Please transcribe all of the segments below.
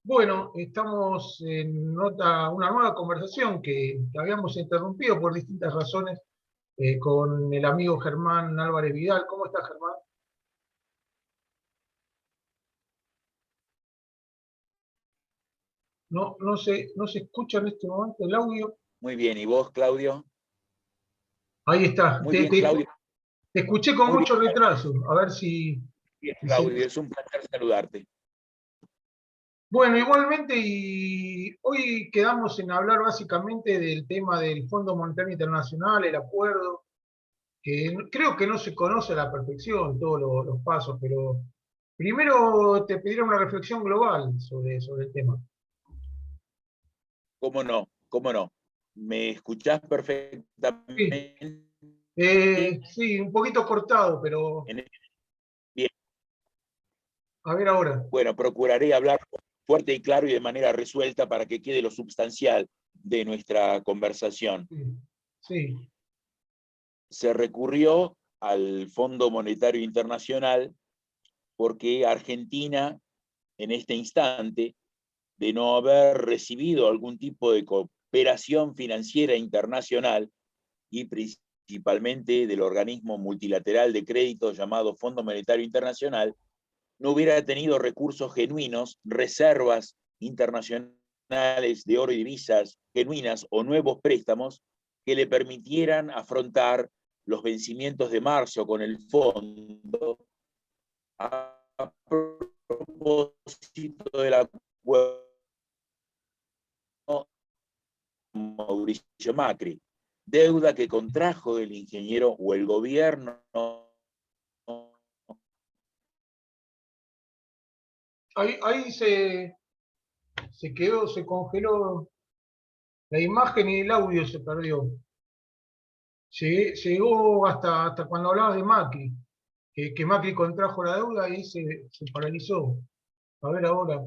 Bueno, estamos en una nueva conversación que habíamos interrumpido por distintas razones con el amigo Germán Álvarez Vidal. ¿Cómo estás, Germán? No se escucha en este momento el audio. Muy bien, ¿y vos, Claudio? Ahí está. Muy Te, bien, te- Claudio. te escuché con Muy bien, mucho retraso. A ver si, bien, si se... Claudio. Es un placer saludarte. Bueno, igualmente, y hoy quedamos en hablar básicamente del tema del Fondo Monetario Internacional, el acuerdo, que creo que no se conoce a la perfección todos los pasos, pero primero te pediría una reflexión global sobre el tema. ¿Cómo no? ¿Cómo no? ¿Me escuchás Sí, perfectamente? sí, un poquito cortado, pero En- Bien, a ver ahora. bueno, procuraré hablar fuerte y claro y de manera resuelta para que quede lo substancial de nuestra conversación. Sí, sí, Se recurrió al Fondo Monetario Internacional porque Argentina, en este instante, de no haber recibido algún tipo de cooperación financiera internacional y principalmente del organismo multilateral de crédito llamado Fondo Monetario Internacional, no hubiera tenido recursos genuinos, reservas internacionales de oro y divisas genuinas o nuevos préstamos que le permitieran afrontar los vencimientos de marzo con el fondo a propósito del acuerdo Mauricio Macri, deuda que contrajo el ingeniero o el gobierno. ahí se quedó, se congeló la imagen y el audio se perdió. Llegó hasta cuando hablabas de Macri, que Macri contrajo la deuda y se paralizó. A ver ahora.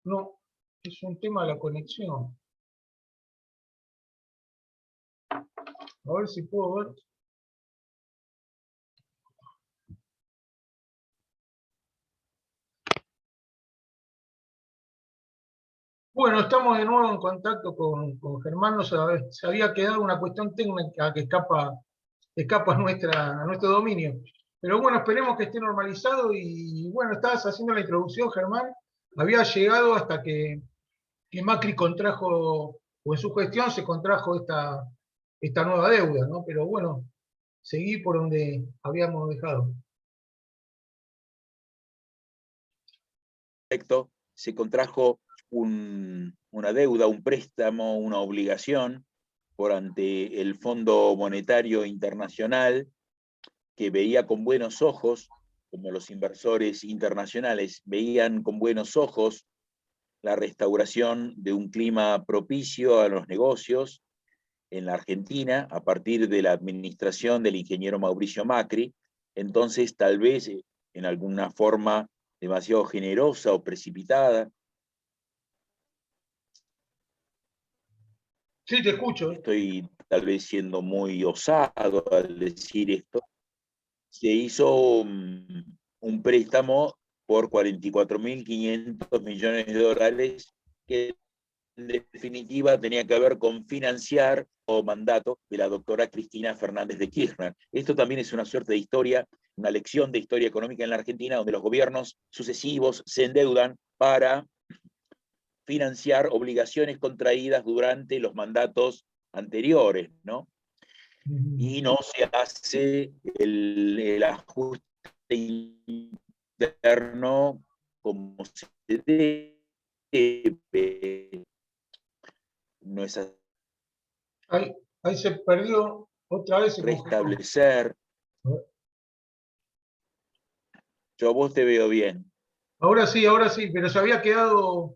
No, es un tema de la conexión. A ver si puedo ver. Bueno, estamos de nuevo en contacto con Germán. Se había quedado una cuestión técnica que escapa a nuestro dominio. Pero bueno, esperemos que esté normalizado. Y bueno, estabas haciendo la introducción, Germán. Había llegado hasta que Macri contrajo, o en su gestión se contrajo esta nueva deuda, ¿no? Pero bueno, seguí por donde habíamos dejado. Se contrajo una deuda, un préstamo, una obligación por ante el Fondo Monetario Internacional, que veía con buenos ojos, como los inversores internacionales veían con buenos ojos la restauración de un clima propicio a los negocios en la Argentina a partir de la administración del ingeniero Mauricio Macri. Entonces, tal vez en alguna forma demasiado generosa o precipitada. Sí, te escucho. Estoy tal vez siendo muy osado al decir esto. Se hizo un préstamo por 44.500 millones de dólares que en definitiva tenía que ver con financiar o mandato de la doctora Cristina Fernández de Kirchner. Esto también es una suerte de historia, una lección de historia económica en la Argentina, donde los gobiernos sucesivos se endeudan para financiar obligaciones contraídas durante los mandatos anteriores, ¿no? Y no se hace el ajuste interno como se debe. No es Ahí, ahí se perdió, otra vez se congeló. restablecer. Yo a vos te veo bien. Ahora sí, pero se había quedado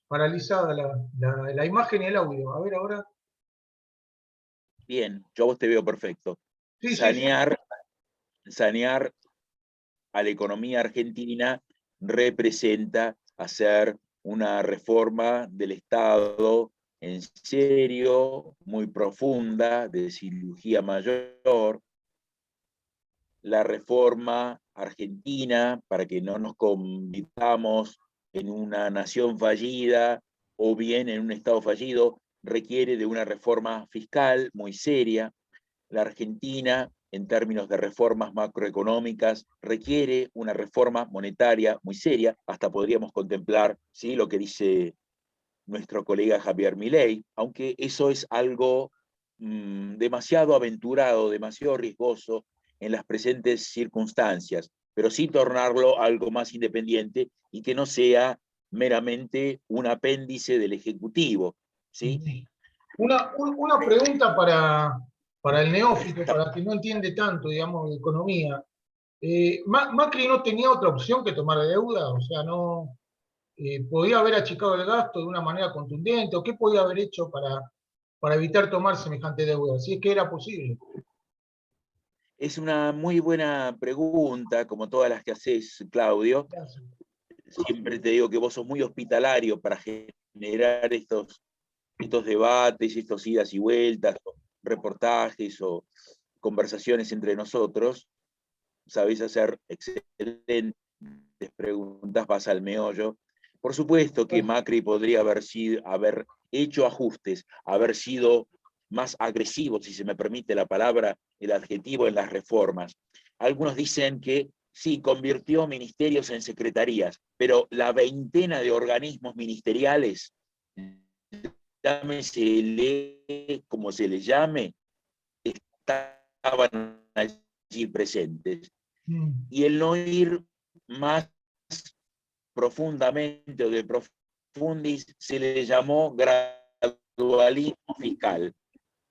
paralizada la imagen y el audio. A ver ahora. Bien, yo a vos te veo perfecto. Sí, sí, sí. Sanear a la economía argentina representa hacer una reforma del Estado en serio, muy profunda, de cirugía mayor, la reforma argentina, para que no nos convirtamos en una nación fallida o bien en un Estado fallido, requiere de una reforma fiscal muy seria. La Argentina, en términos de reformas macroeconómicas, requiere una reforma monetaria muy seria. Hasta podríamos contemplar, ¿sí?, lo que dice nuestro colega Javier Milei, aunque eso es algo demasiado aventurado, demasiado riesgoso en las presentes circunstancias, pero sí tornarlo algo más independiente y que no sea meramente un apéndice del Ejecutivo, ¿sí? Una pregunta para el neófito, para quien no entiende tanto, digamos, de economía. Macri no tenía otra opción que tomar deuda, o sea, no podía haber achicado el gasto de una manera contundente, o qué podía haber hecho para evitar tomar semejante deuda, si es que era posible. Es una muy buena pregunta, como todas las que haces, Claudio. Gracias. Siempre te digo que vos sos muy hospitalario para generar estos debates, estos idas y vueltas, o reportajes o conversaciones entre nosotros. Sabés hacer excelentes preguntas, vas al meollo. Por supuesto que Macri podría haber hecho ajustes, haber sido más agresivo, si se me permite la palabra, el adjetivo, en las reformas. Algunos dicen que sí, convirtió ministerios en secretarías, pero la veintena de organismos ministeriales, llámesele como se les llame, estaban allí presentes. Y el no ir más profundamente o de profundis se le llamó gradualismo fiscal,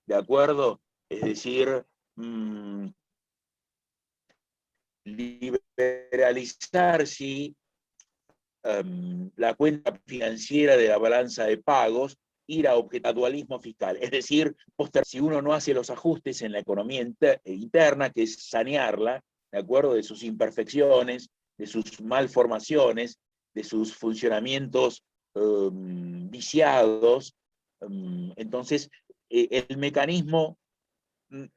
¿de acuerdo? Es decir, liberalizar, sí, la cuenta financiera de la balanza de pagos, ir a gradualismo fiscal. Es decir, si uno no hace los ajustes en la economía interna, que es sanearla, ¿de acuerdo?, de sus imperfecciones, de sus malformaciones, de sus funcionamientos viciados, entonces el mecanismo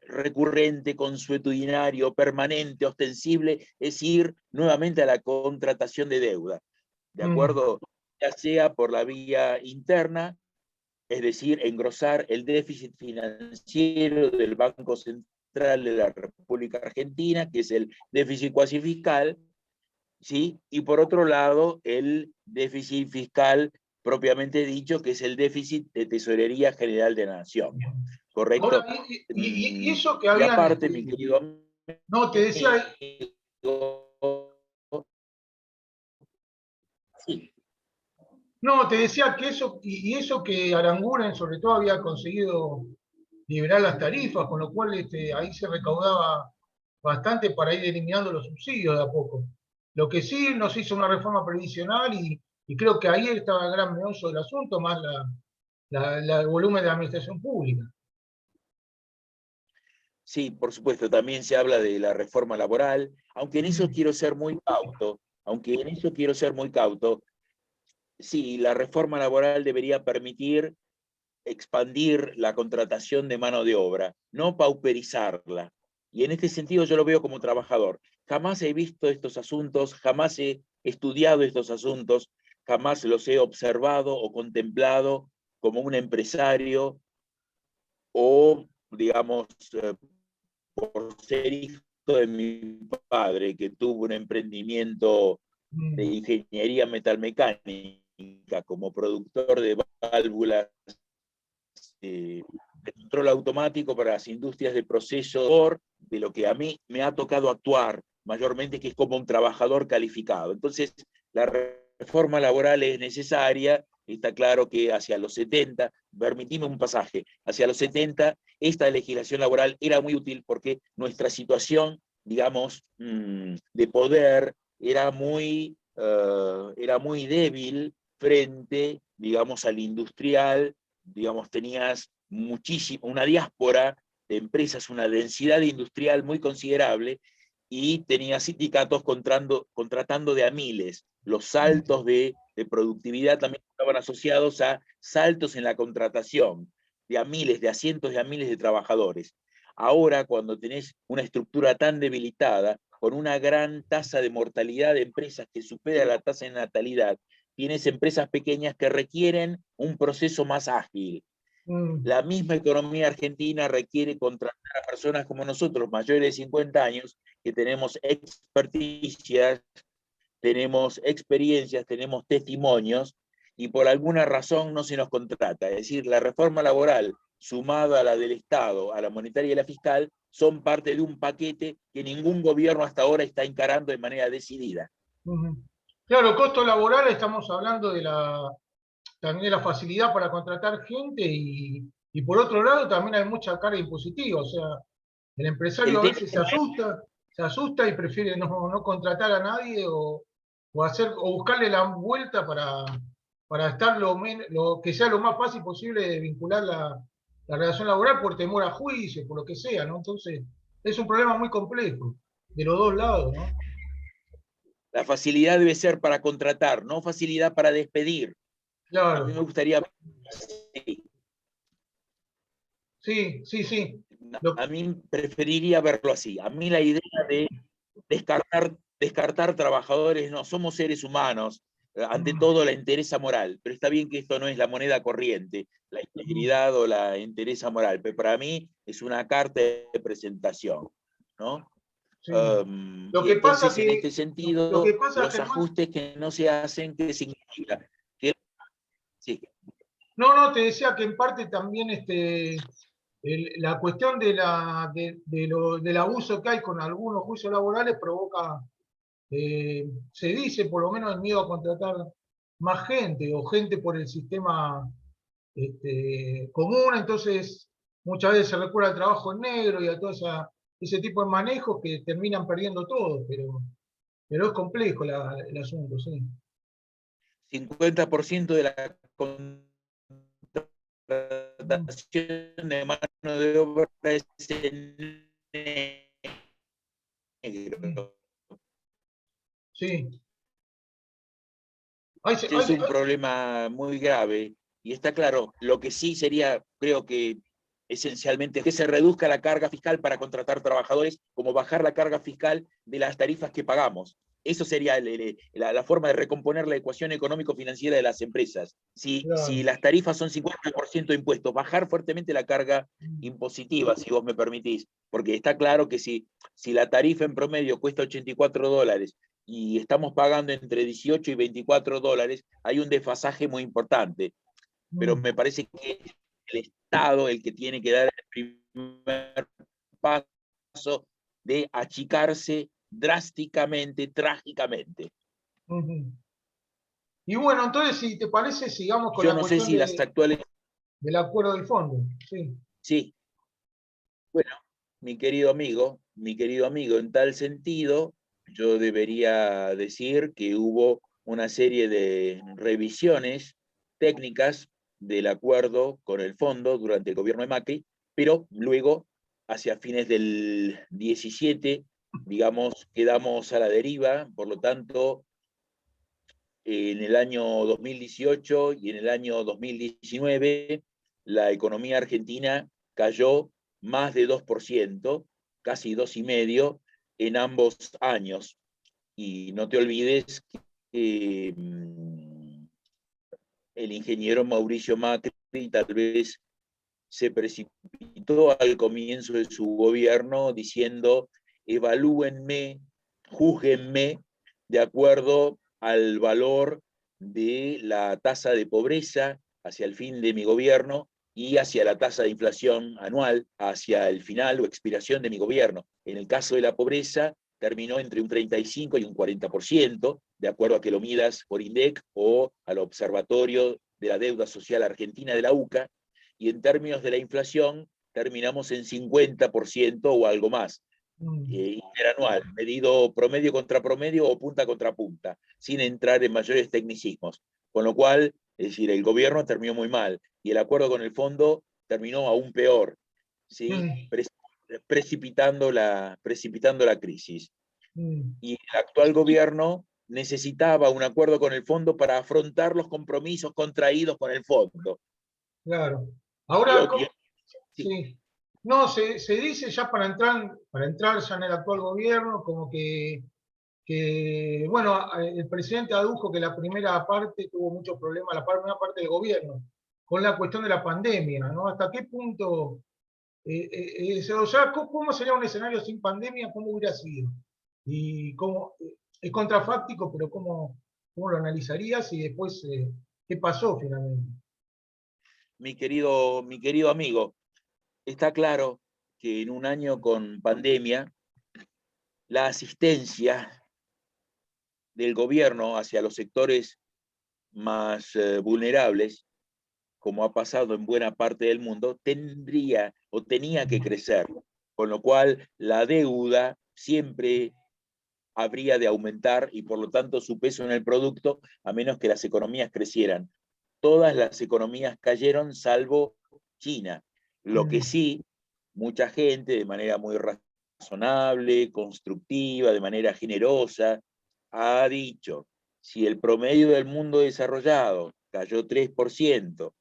recurrente, consuetudinario, permanente, ostensible, es ir nuevamente a la contratación de deuda, ¿de acuerdo? Ya sea por la vía interna, es decir, engrosar el déficit financiero del Banco Central de la República Argentina, que es el déficit cuasi fiscal, ¿sí? Y por otro lado, el déficit fiscal propiamente dicho, que es el déficit de Tesorería General de la Nación, Ahora, ¿correcto? y eso que Y habían, aparte, mi querido no, te decía, amigo, sí, no, te decía que eso, y eso que Aranguren sobre todo había conseguido liberar las tarifas, con lo cual ahí se recaudaba bastante para ir eliminando los subsidios de a poco. Lo que sí nos hizo una reforma previsional y creo que ahí estaba el gran meollo del asunto, más el volumen de la administración pública. sí, por supuesto, también se habla de la reforma laboral, aunque en eso quiero ser muy cauto, sí, la reforma laboral debería permitir expandir la contratación de mano de obra, no pauperizarla. Y en este sentido yo lo veo como trabajador. Jamás he visto estos asuntos, jamás he estudiado estos asuntos, jamás los he observado o contemplado como un empresario o, digamos, por ser hijo de mi padre, que tuvo un emprendimiento de ingeniería metalmecánica como productor de válvulas de control automático para las industrias de proceso, de lo que a mí me ha tocado actuar mayormente, que es como un trabajador calificado. Entonces, la reforma laboral es necesaria, está claro que hacia los 70, permitime un pasaje, hacia los 70 esta legislación laboral era muy útil porque nuestra situación, digamos, de poder era muy débil frente, digamos, al industrial, digamos, tenías una diáspora de empresas, una densidad industrial muy considerable, y tenías sindicatos contratando de a miles. Los saltos de productividad también estaban asociados a saltos en la contratación de a miles, de a cientos de a miles de trabajadores. Ahora, cuando tenés una estructura tan debilitada, con una gran tasa de mortalidad de empresas que supera la tasa de natalidad, tienes empresas pequeñas que requieren un proceso más ágil. La misma economía argentina requiere contratar a personas como nosotros, mayores de 50 años, que tenemos experticias, tenemos experiencias, tenemos testimonios, y por alguna razón no se nos contrata. Es decir, la reforma laboral, sumada a la del Estado, a la monetaria y a la fiscal, son parte de un paquete que ningún gobierno hasta ahora está encarando de manera decidida. Claro, costo laboral, estamos hablando de también de la facilidad para contratar gente y por otro lado también hay mucha carga impositiva, o sea, el empresario El a tema veces se asusta y prefiere no contratar a nadie o buscarle la vuelta para estar que sea lo más fácil posible de vincular la relación laboral por temor a juicio, por lo que sea, ¿no? Entonces, es un problema muy complejo, de los dos lados, ¿no? la facilidad debe ser para contratar, no facilidad para despedir. A mí Claro, me gustaría... sí, sí, sí. Lo- A mí preferiría verlo así. A mí la idea de descartar trabajadores, no, somos seres humanos, ante todo la entereza moral, pero está bien que esto no es la moneda corriente, la integridad o la entereza moral, pero para mí es una carta de presentación, ¿no? sí. Y entonces, en este Lo que sentido, pasa, los Germán, ajustes que no se hacen, ¿qué significa? Que, sí, no, te decía que en parte también la cuestión del abuso que hay con algunos juicios laborales provoca, se dice por lo menos el miedo a contratar más gente o gente por el sistema común, entonces muchas veces se recurre al trabajo en negro y a todo ese tipo de manejos que terminan perdiendo todo, pero es complejo el asunto, sí. 50% de la Mm, contratación de mano de obra es en mm, negro. sí. Este es un problema muy grave y está claro, lo que sí sería, creo que esencialmente, que se reduzca la carga fiscal para contratar trabajadores, como bajar la carga fiscal de las tarifas que pagamos. Eso sería la forma de recomponer la ecuación económico-financiera de las empresas. Si claro. las tarifas son 50% de impuestos, bajar fuertemente la carga impositiva, si vos me permitís, porque está claro que si la tarifa en promedio cuesta $84 y estamos pagando entre 18 y $24, hay un desfasaje muy importante. Pero Mm, me parece que es el Estado el que tiene que dar el primer paso de achicarse drásticamente, trágicamente. ujú. Y bueno, entonces, si te parece, sigamos con Yo la no sé cuestión si las actuales... del acuerdo del fondo. Sí. Sí, bueno, mi querido amigo, en tal sentido, yo debería decir que hubo una serie de revisiones técnicas del acuerdo con el fondo durante el gobierno de Macri, pero luego, hacia fines del 17, digamos, quedamos a la deriva, por lo tanto, en el año 2018 y en el año 2019, la economía argentina cayó más de 2%, casi 2,5% en ambos años. Y no te olvides que el ingeniero Mauricio Macri tal vez se precipitó al comienzo de su gobierno diciendo: evalúenme, júzguenme de acuerdo al valor de la tasa de pobreza hacia el fin de mi gobierno y hacia la tasa de inflación anual hacia el final o expiración de mi gobierno. En el caso de la pobreza, terminó entre un 35 y un 40%, de acuerdo a que lo midas por INDEC o al Observatorio de la Deuda Social Argentina de la UCA, y en términos de la inflación terminamos en 50% o algo más, interanual, medido promedio contra promedio o punta contra punta, sin entrar en mayores tecnicismos. Con lo cual, es decir, el gobierno terminó muy mal y el acuerdo con el fondo terminó aún peor, ¿sí? Mm, Precipitando la crisis. mm, Y el actual gobierno necesitaba un acuerdo con el fondo para afrontar los compromisos contraídos con el fondo. claro. Y, Ahora, y, sí, sí. No, se dice ya para entrar ya en el actual gobierno, como que, bueno, el presidente adujo que la primera parte tuvo muchos problemas, la primera parte del gobierno, con la cuestión de la pandemia, ¿no? ¿Hasta qué punto, o sea, cómo sería un escenario sin pandemia? ¿Cómo hubiera sido? Y cómo, es contrafáctico, pero ¿cómo lo analizarías? Y después, ¿qué pasó finalmente? Mi querido amigo, está claro que en un año con pandemia, la asistencia del gobierno hacia los sectores más vulnerables, como ha pasado en buena parte del mundo, tendría o tenía que crecer, con lo cual la deuda siempre habría de aumentar y por lo tanto su peso en el producto, a menos que las economías crecieran. Todas las economías cayeron salvo China. Lo que Mm, sí, mucha gente de manera muy razonable, constructiva, de manera generosa, ha dicho, si el promedio del mundo desarrollado cayó 3%,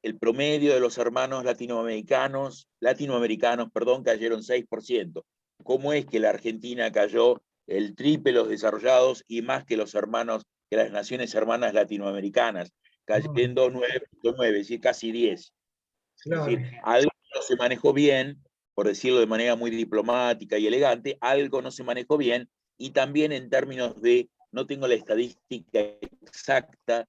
el promedio de los hermanos latinoamericanos, perdón, cayeron 6%. ¿Cómo es que la Argentina cayó el triple los desarrollados y más que los hermanos, que las naciones hermanas latinoamericanas, no, cayendo 9.9, es decir, casi 10? Es decir, claro. algo no se manejó bien, por decirlo de manera muy diplomática y elegante, algo no se manejó bien, y también en términos de, no tengo la estadística exacta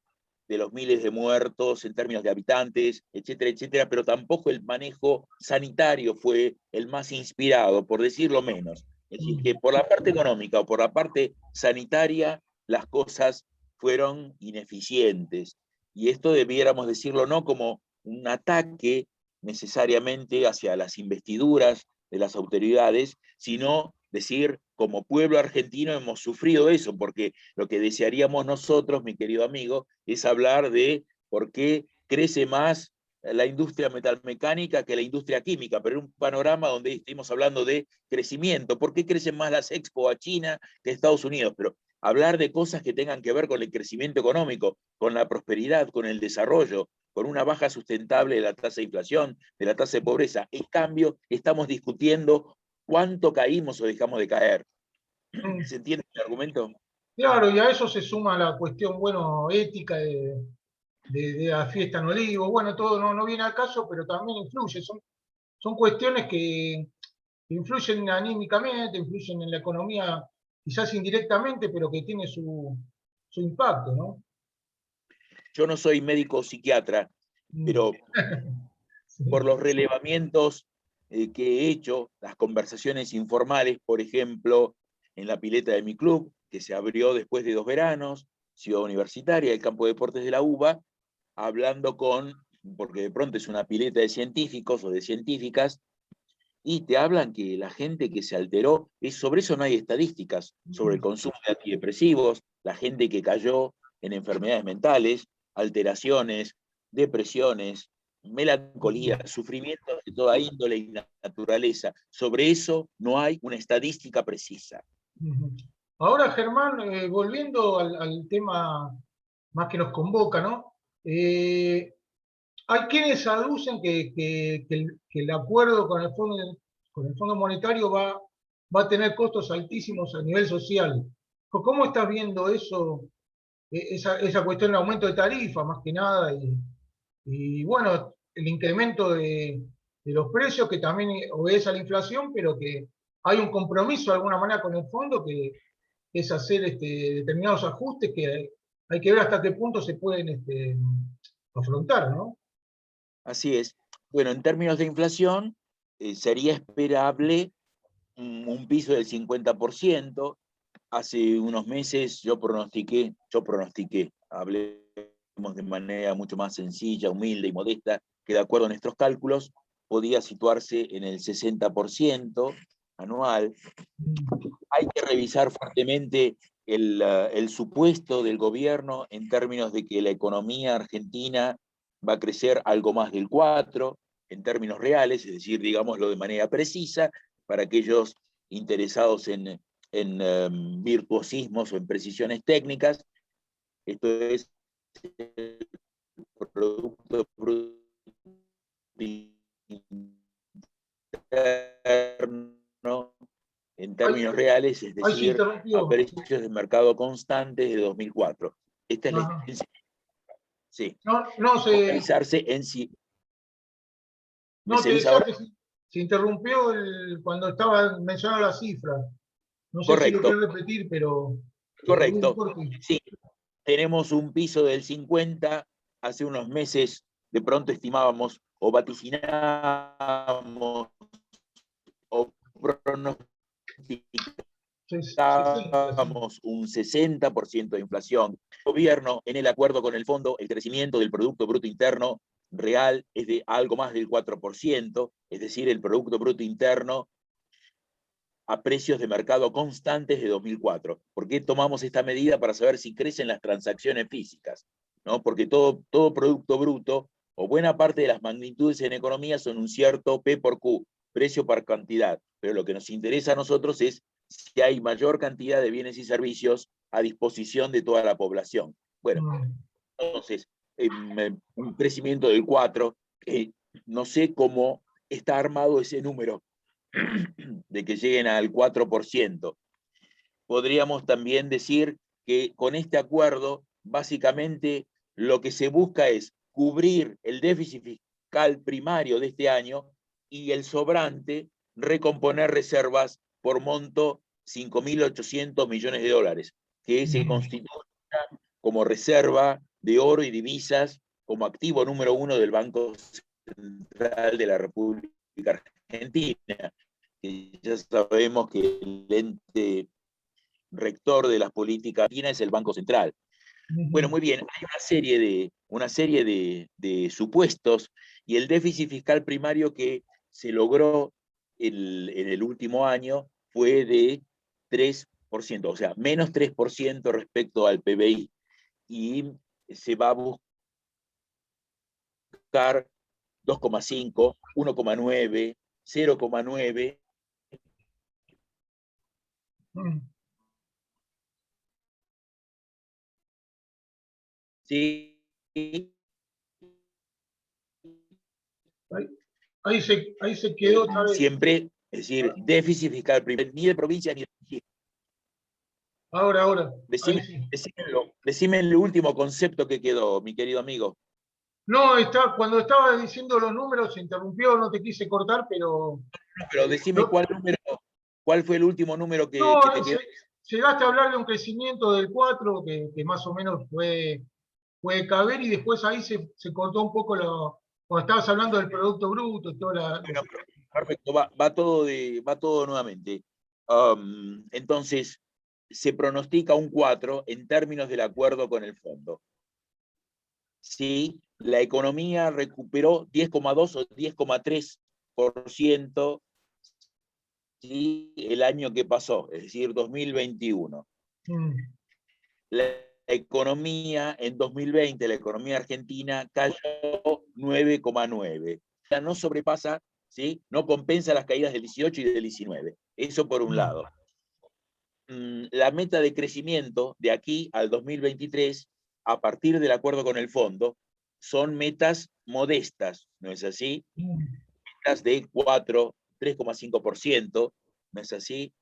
de los miles de muertos en términos de habitantes, etcétera, etcétera, pero tampoco el manejo sanitario fue el más inspirado, por decirlo menos. Es decir, que Mm, por la parte económica o por la parte sanitaria, las cosas fueron ineficientes. Y esto debiéramos decirlo no como un ataque necesariamente hacia las investiduras de las autoridades, sino decir, como pueblo argentino hemos sufrido eso, porque lo que desearíamos nosotros, mi querido amigo, es hablar de por qué crece más la industria metalmecánica que la industria química, pero en un panorama donde estamos hablando de crecimiento. ¿Por qué crecen más las Expo a China que a Estados Unidos? Pero hablar de cosas que tengan que ver con el crecimiento económico, con la prosperidad, con el desarrollo, con una baja sustentable de la tasa de inflación, de la tasa de pobreza. En cambio, estamos discutiendo cuánto caímos o dejamos de caer. mm. ¿Se entiende el argumento? Claro, y a eso se suma la cuestión, bueno, ética de la fiesta en Olivo. Bueno, todo no viene al caso, pero también influye. Son cuestiones que influyen anímicamente, influyen en la economía, quizás indirectamente, pero que tiene su impacto, ¿no? Yo no soy médico psiquiatra, Mm. pero por Sí. los relevamientos que he hecho, las conversaciones informales, por ejemplo, en la pileta de mi club, que se abrió después de 2 veranos, Ciudad Universitaria, el campo de deportes de la UBA, hablando porque de pronto es una pileta de científicos o de científicas, y te hablan que la gente que se alteró, sobre eso no hay estadísticas, sobre el Mm. consumo de antidepresivos, la gente que cayó en enfermedades mentales, alteraciones, depresiones, melancolía, sufrimientos de toda índole y naturaleza. Sobre eso no hay una estadística precisa. Ujú. Ahora, Germán, volviendo al tema más que nos convoca, ¿no? Hay quienes aducen que el acuerdo con el Fondo Monetario va a tener costos altísimos a nivel social. ¿Cómo estás viendo eso, esa cuestión de aumento de tarifa, más que nada, y bueno, el incremento de los precios que también obedece a la inflación, pero que hay un compromiso de alguna manera con el fondo que es hacer determinados ajustes que hay que ver hasta qué punto se pueden afrontar, ¿no? Así es. Bueno, en términos de inflación, sería esperable un piso del 50%. Hace unos meses yo pronostiqué, hablemos de manera mucho más sencilla, humilde y modesta, que de acuerdo a nuestros cálculos podía situarse en el 60% anual. Hay que revisar fuertemente el supuesto del gobierno en términos de que la economía argentina va a crecer algo más del 4 en términos reales, es decir, digámoslo de manera precisa, para aquellos interesados en virtuosismos o en precisiones técnicas. Esto es el Producto Bruto interno en Ahí, términos reales, es ahí se decir, a interrumpió. precios de mercado constantes de 2004. Esta es la Ajá. diferencia. Sí. No, no, Focalizarse en sí. ¿Me no te seguís decía ahora? que se interrumpió cuando estaba mencionando las cifras. No sé si lo Correcto, querés repetir, pero hubo un correcto. corte. Sí, tenemos un piso del 50, hace unos meses de pronto estimábamos o vaticinábamos o pronosticábamos 60, sí. un 60% de inflación. El gobierno, en el acuerdo con el fondo, el crecimiento del Producto Bruto Interno real es de algo más del 4%, es decir, el Producto Bruto Interno a precios de mercado constantes de 2004. ¿Por qué tomamos esta medida? Para saber si crecen las transacciones físicas, ¿no? Porque todo Producto Bruto, o buena parte de las magnitudes en economía, son un cierto P por Q, precio por cantidad, pero lo que nos interesa a nosotros es si hay mayor cantidad de bienes y servicios a disposición de toda la población. Bueno, entonces, un crecimiento del 4, no sé cómo está armado ese número de que lleguen al 4%. Podríamos también decir que con este acuerdo, básicamente lo que se busca es cubrir el déficit fiscal primario de este año y el sobrante recomponer reservas por monto 5.800 millones de dólares, que se constituyen como reserva de oro y divisas como activo número 1 del Banco Central de la República Argentina. Y ya sabemos que el ente rector de las políticas argentinas es el Banco Central. Bueno, muy bien, hay una serie de supuestos y el déficit fiscal primario que se logró en el último año fue de 3%, o sea, menos 3% respecto al PBI. Y se va a buscar 2,5, 1,9, 0,9. ¿Sí? Ahí, ahí se quedó otra vez. Siempre, es decir, déficit fiscal primario, ni de provincia ni de municipio. Ahora, ahí Decime, sí. decime el último concepto que quedó, mi querido amigo. No, cuando estaba diciendo los números se interrumpió, no te quise cortar, pero Pero decime no, cuál fue el último número que no, te quedó. llegaste a hablar de un crecimiento del 4 que más o menos puede caber, y después ahí se cortó un poco cuando estabas hablando del Producto Bruto, y Bueno, perfecto, va todo nuevamente. Entonces, se pronostica un 4 en términos del acuerdo con el fondo. Sí, la economía recuperó 10,2 o 10,3%, ¿sí? El año que pasó, es decir, 2021. La economía en 2020, la economía argentina cayó 9,9. Ya no sobrepasa, ¿sí? No compensa las caídas del 18 y del 19. Eso por un lado. La meta de crecimiento de aquí al 2023, a partir del acuerdo con el fondo, son metas modestas, ¿no es así? Metas de 4, 3,5%, ¿no es así?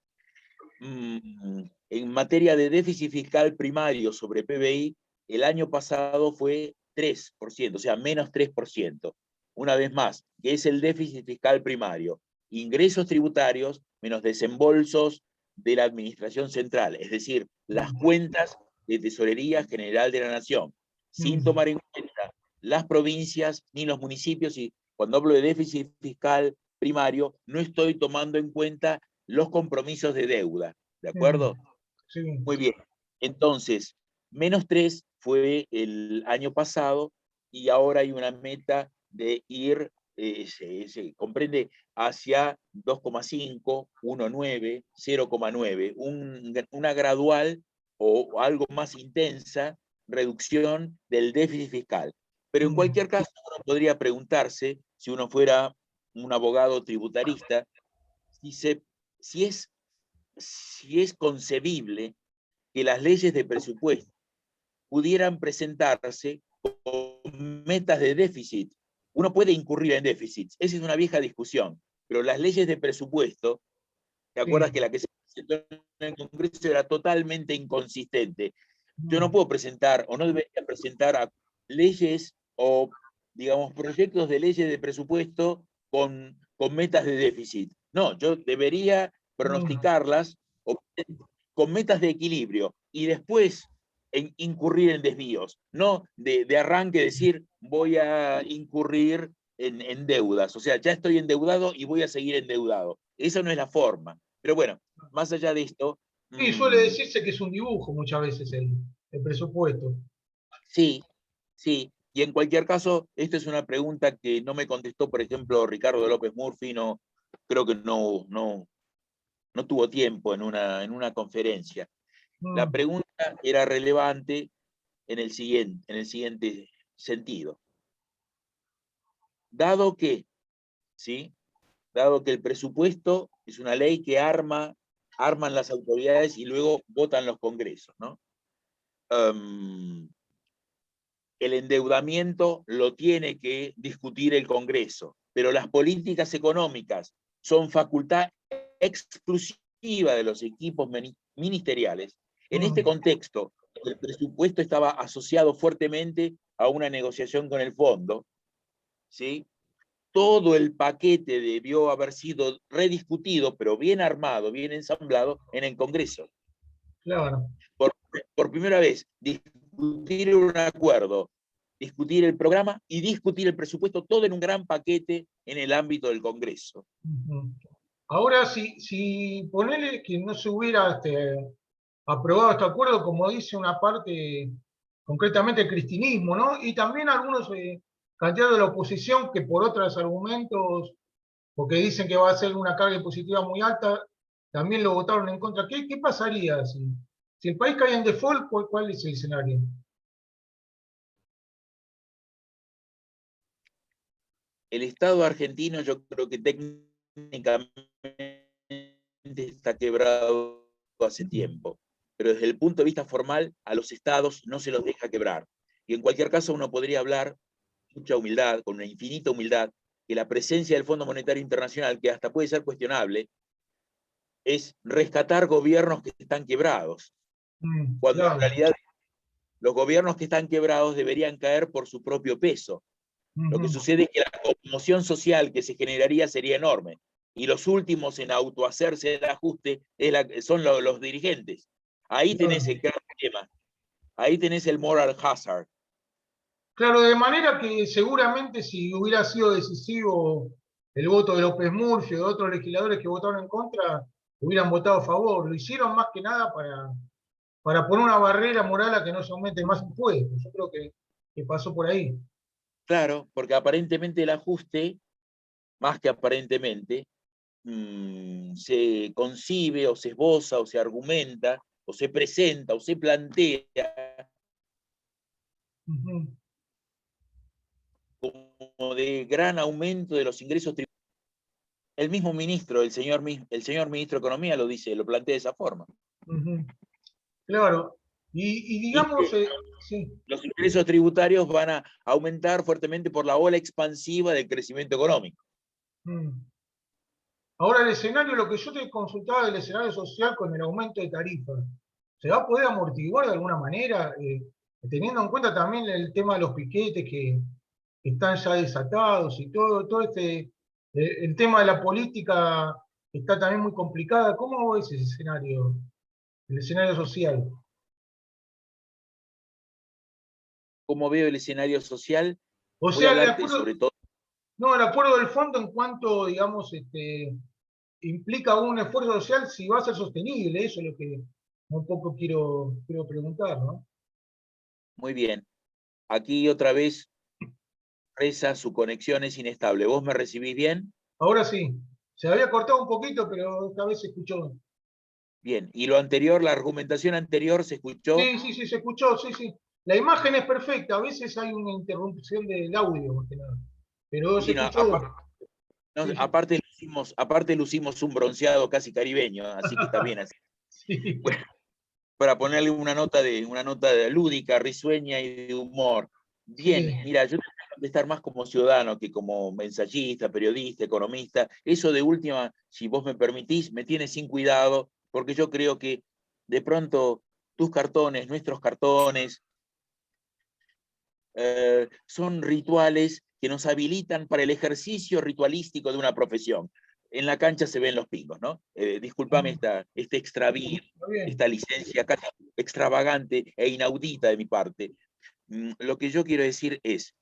En materia de déficit fiscal primario sobre PBI, el año pasado fue 3%, o sea, menos 3%. Una vez más, ¿qué es el déficit fiscal primario? Ingresos tributarios menos desembolsos de la Administración Central, es decir, las cuentas de Tesorería General de la Nación, sin tomar en cuenta las provincias ni los municipios. Y cuando hablo de déficit fiscal primario, no estoy tomando en cuenta los compromisos de deuda, ¿de acuerdo? Sí. Muy bien. Entonces, menos 3 fue el año pasado y ahora hay una meta de ir, se comprende, hacia 2,5, 1,9, 0,9, una gradual o algo más intensa reducción del déficit fiscal. Pero en cualquier caso, uno podría preguntarse, si uno fuera un abogado tributarista, si es concebible que las leyes de presupuesto pudieran presentarse con metas de déficit. Uno puede incurrir en déficits, esa es una vieja discusión, pero las leyes de presupuesto, ¿te acuerdas que la que se presentó en el Congreso era totalmente inconsistente? Yo no puedo presentar, o no debería presentar leyes o, digamos, proyectos de leyes de presupuesto con metas de déficit. No, yo debería pronosticarlas con metas de equilibrio y después incurrir en desvíos, no de arranque decir voy a incurrir en deudas, o sea, ya estoy endeudado y voy a seguir endeudado. Esa no es la forma. Pero bueno, más allá de esto... Sí, suele decirse que es un dibujo muchas veces el presupuesto. Sí, sí. Y en cualquier caso, esta es una pregunta que no me contestó, por ejemplo, Ricardo López Murphy, no, creo que no tuvo tiempo en una conferencia. La Mm, pregunta era relevante en el siguiente sentido. Dado que, ¿sí? Dado que el presupuesto es una ley que arman las autoridades y luego votan los congresos, ¿no? El endeudamiento lo tiene que discutir el Congreso, pero las políticas económicas son facultad exclusiva de los equipos ministeriales. En este mm. contexto, el presupuesto estaba asociado fuertemente a una negociación con el fondo, ¿sí? Todo el paquete debió haber sido rediscutido, pero bien armado, bien ensamblado en el Congreso. Claro. Por, por primera vez, discutir un acuerdo, discutir el programa y discutir el presupuesto, todo en un gran paquete en el ámbito del Congreso. Ujú. Ahora, si ponele que no se hubiera aprobado este acuerdo, como dice una parte, concretamente el cristinismo, ¿no? Y también algunos candidatos de la oposición que por otros argumentos, porque dicen que va a ser una carga impositiva muy alta, también lo votaron en contra. ¿Qué pasaría si el país cae en default? ¿Cuál es el escenario? El Estado argentino yo creo que técnicamente está quebrado hace tiempo, pero desde el punto de vista formal a los estados no se los deja quebrar. Y en cualquier caso uno podría hablar con mucha humildad, con una infinita humildad, que la presencia del Fondo Monetario Internacional, que hasta puede ser cuestionable, es rescatar gobiernos que están quebrados, cuando en Claro. realidad los gobiernos que están quebrados deberían caer por su propio peso. Lo que Ujú. sucede es que la conmoción social que se generaría sería enorme. Y los últimos en autohacerse el ajuste son los dirigentes. Ahí tenés Claro. el gran tema. Ahí tenés el moral hazard. Claro, de manera que seguramente si hubiera sido decisivo el voto de López Murphy o de otros legisladores que votaron en contra, hubieran votado a favor. Lo hicieron más que nada para poner una barrera moral a que no se aumenten más impuestos. Yo creo que pasó por ahí. Claro, porque aparentemente el ajuste, más que aparentemente, se concibe o se esboza o se argumenta o se presenta o se plantea Ujú. como de gran aumento de los ingresos tributarios. El mismo ministro, el señor ministro de Economía lo dice, lo plantea de esa forma. Ujú. Claro. Y digamos, Dice, sí. los ingresos tributarios van a aumentar fuertemente por la ola expansiva del crecimiento económico. Mm. Ahora el escenario, lo que yo te consultaba del escenario social con el aumento de tarifas, ¿se va a poder amortiguar de alguna manera? Teniendo en cuenta también el tema de los piquetes que están ya desatados y todo el tema de la política está también muy complicada. ¿Cómo ves ese escenario, el escenario social? Como veo el escenario social, O voy a sea, hablarte sobre todo. no, el acuerdo del fondo en cuanto, digamos, implica un esfuerzo social si va a ser sostenible, eso es lo que un poco quiero preguntar, ¿no? Muy bien. Aquí otra vez Reza, su conexión es inestable. ¿Vos me recibís bien? Ahora sí, se había cortado un poquito, pero esta vez se escuchó. Bien. ¿Y lo anterior, la argumentación anterior, se escuchó? Sí, se escuchó, sí. La imagen es perfecta, a veces hay una interrupción del audio, más que nada. Pero se Sí, no, escuchó. no, Sí, aparte lucimos un bronceado casi caribeño, así que está bien así. sí, Bueno, para ponerle una nota de lúdica, risueña y de humor. Bien, sí. mira, yo de estar más como ciudadano que como ensayista, periodista, economista. Eso de última, si vos me permitís, me tiene sin cuidado, porque yo creo que de pronto tus cartones, nuestros cartones, son rituales que nos habilitan para el ejercicio ritualístico de una profesión. En la cancha se ven los pingos, ¿no? Disculpame este extravío, esta licencia casi extravagante e inaudita de mi parte. Lo que yo quiero decir es,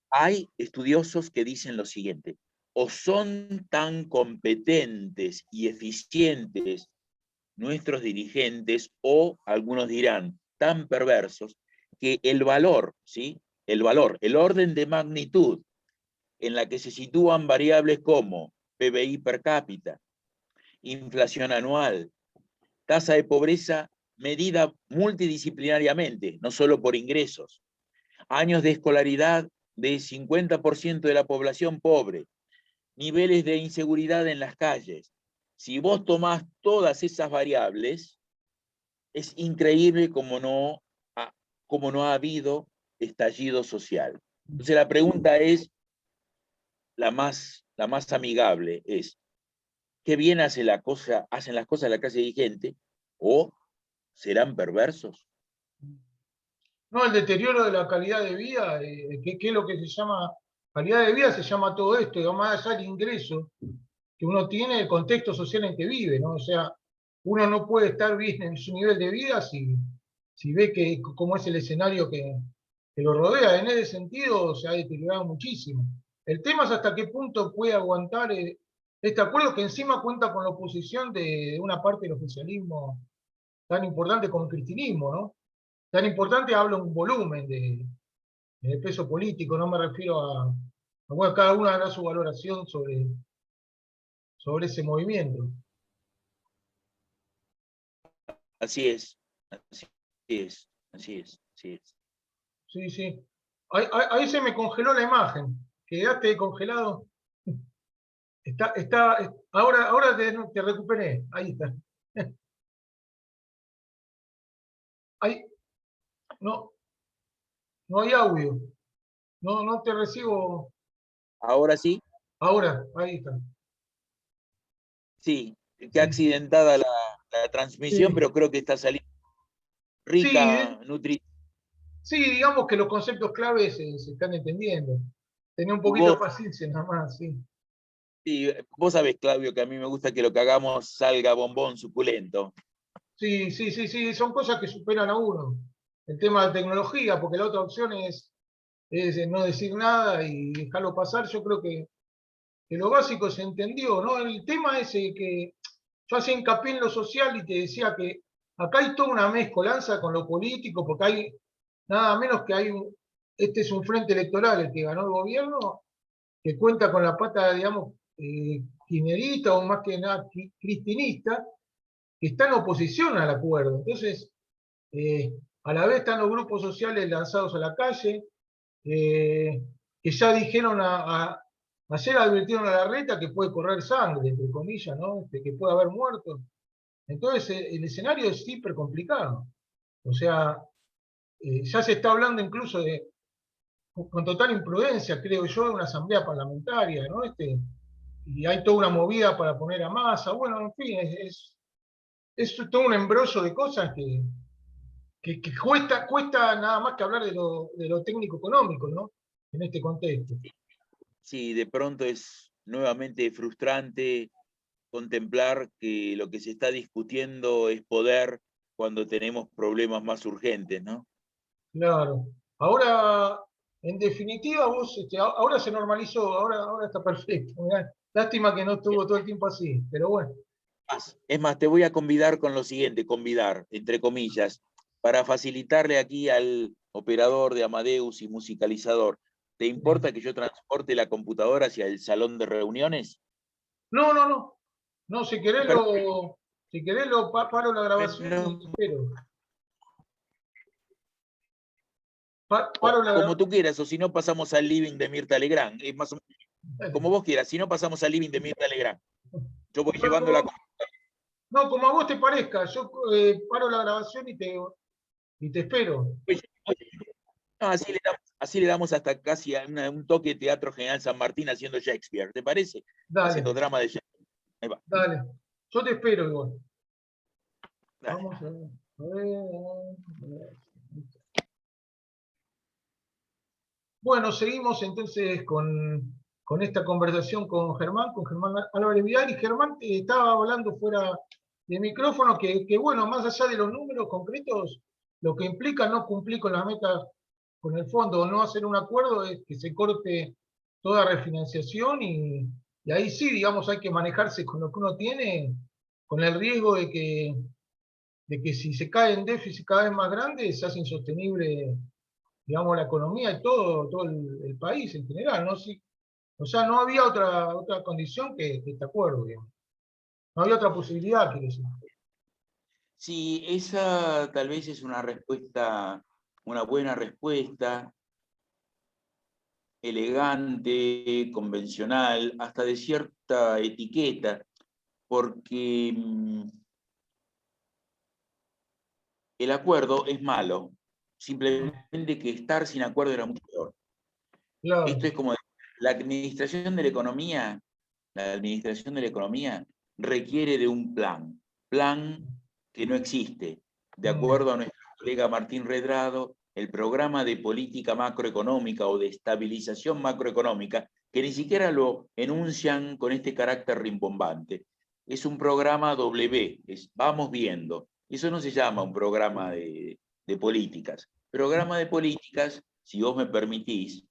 hay estudiosos que dicen lo siguiente: o son tan competentes y eficientes nuestros dirigentes, o algunos dirán tan perversos, que el valor, ¿sí? El valor, el orden de magnitud en la que se sitúan variables como PBI per cápita, inflación anual, tasa de pobreza medida multidisciplinariamente, no solo por ingresos, años de escolaridad de 50% de la población pobre, niveles de inseguridad en las calles. Si vos tomás todas esas variables, es increíble como no ha habido estallido social. Entonces la pregunta es la más amigable, es: ¿qué bien hacen las cosas la clase dirigente, o serán perversos? No, el deterioro de la calidad de vida, que es lo que se llama calidad de vida, se llama todo esto, y más allá del ingreso que uno tiene, el contexto social en que vive, ¿no? O sea, uno no puede estar bien en su nivel de vida si ve cómo es el escenario que lo rodea. En ese sentido se ha deteriorado muchísimo. El tema es hasta qué punto puede aguantar este acuerdo, que encima cuenta con la oposición de una parte del oficialismo tan importante como el cristianismo, ¿no? Tan importante, hablo un volumen de peso político, no me refiero bueno, cada uno hará su valoración sobre ese movimiento. Así es, así es, así es, así es. Sí, sí. Ahí se me congeló la imagen. Quedaste congelado. Ahora te recuperé. Ahí está. Ahí, no, no hay audio. No te recibo. Ahora sí, Ahora, ahí está. sí, que accidentada la transmisión, Sí, pero creo que está saliendo sí, rica, nutritiva. sí, digamos que los conceptos claves se están entendiendo. Tenía un poquito de Vos, paciencia nada más, sí. sí, vos sabés, Claudio, que a mí me gusta que lo que hagamos salga bombón, suculento. Sí, sí, sí, sí, son cosas que superan a uno. El tema de tecnología, porque la otra opción es no decir nada y dejarlo pasar. Yo creo que lo básico se entendió, ¿no? El tema es que yo hacía hincapié en lo social y te decía que acá hay toda una mezcolanza con lo político, porque hay nada menos que este es un frente electoral, el que ganó el gobierno, que cuenta con la pata, digamos, kirchnerista o más que nada cristinista, que está en oposición al acuerdo. Entonces, a la vez están los grupos sociales lanzados a la calle, que ya dijeron ayer advirtieron a Larreta que puede correr sangre, entre comillas, ¿no? Que puede haber muertos. Entonces, el escenario es hiper complicado. O sea, ya se está hablando incluso con total imprudencia, creo yo, de una asamblea parlamentaria, ¿no? Y hay toda una movida para poner a Massa. Bueno, en fin, es todo un embrollo de cosas que cuesta nada más que hablar de lo técnico económico, ¿no? En este contexto. Sí, de pronto es nuevamente frustrante contemplar que lo que se está discutiendo es poder cuando tenemos problemas más urgentes, ¿no? Claro. Ahora, en definitiva, vos, ahora se normalizó, ahora está perfecto. Mirá. Lástima que no estuvo todo el tiempo así, pero bueno. Es más, te voy a convidar con lo siguiente, convidar, entre comillas, para facilitarle aquí al operador de Amadeus y musicalizador. ¿Te importa que yo transporte la computadora hacia el salón de reuniones? No, no, no. No, Perfecto. si querés paro la grabación y te Bueno, espero. Paro la como grabación. tú quieras, o si no pasamos al living de Mirta Legrand. Es más o menos, como vos quieras, si no pasamos al living de Mirta Legrand. Yo voy llevando la... No, como a vos te parezca, yo paro la grabación y te espero. No, así le damos Así le damos hasta casi un toque de Teatro General San Martín haciendo Shakespeare, ¿te parece? Dale, Haciendo drama de Shakespeare. Ahí va. dale. Yo te espero igual. Dale. Vamos a ver. A ver. Bueno, seguimos entonces con esta conversación con Germán Álvarez Vidal, y Germán estaba hablando fuera de micrófono que, bueno, más allá de los números concretos, lo que implica no cumplir con las metas con el fondo o no hacer un acuerdo es que se corte toda refinanciación y ahí sí, digamos, hay que manejarse con lo que uno tiene, con el riesgo de que si se cae en déficit cada vez más grande, se hace insostenible, digamos, la economía y todo el país en general, ¿no? Sí, o sea, no había otra condición que este acuerdo, digamos. No había otra posibilidad, quiero decir. Sí, esa tal vez es una respuesta, una buena respuesta, elegante, convencional, hasta de cierta etiqueta, porque el acuerdo es malo, simplemente que estar sin acuerdo era mucho peor. Claro. Esto es como la administración de la administración de la economía requiere de un plan que no existe. De Mm, acuerdo a nuestro colega Martín Redrado, el programa de política macroeconómica o de estabilización macroeconómica, que ni siquiera lo enuncian con este carácter rimbombante. Es un programa W, es vamos viendo. Eso no se llama un programa de políticas. Programa de políticas, si vos me permitís,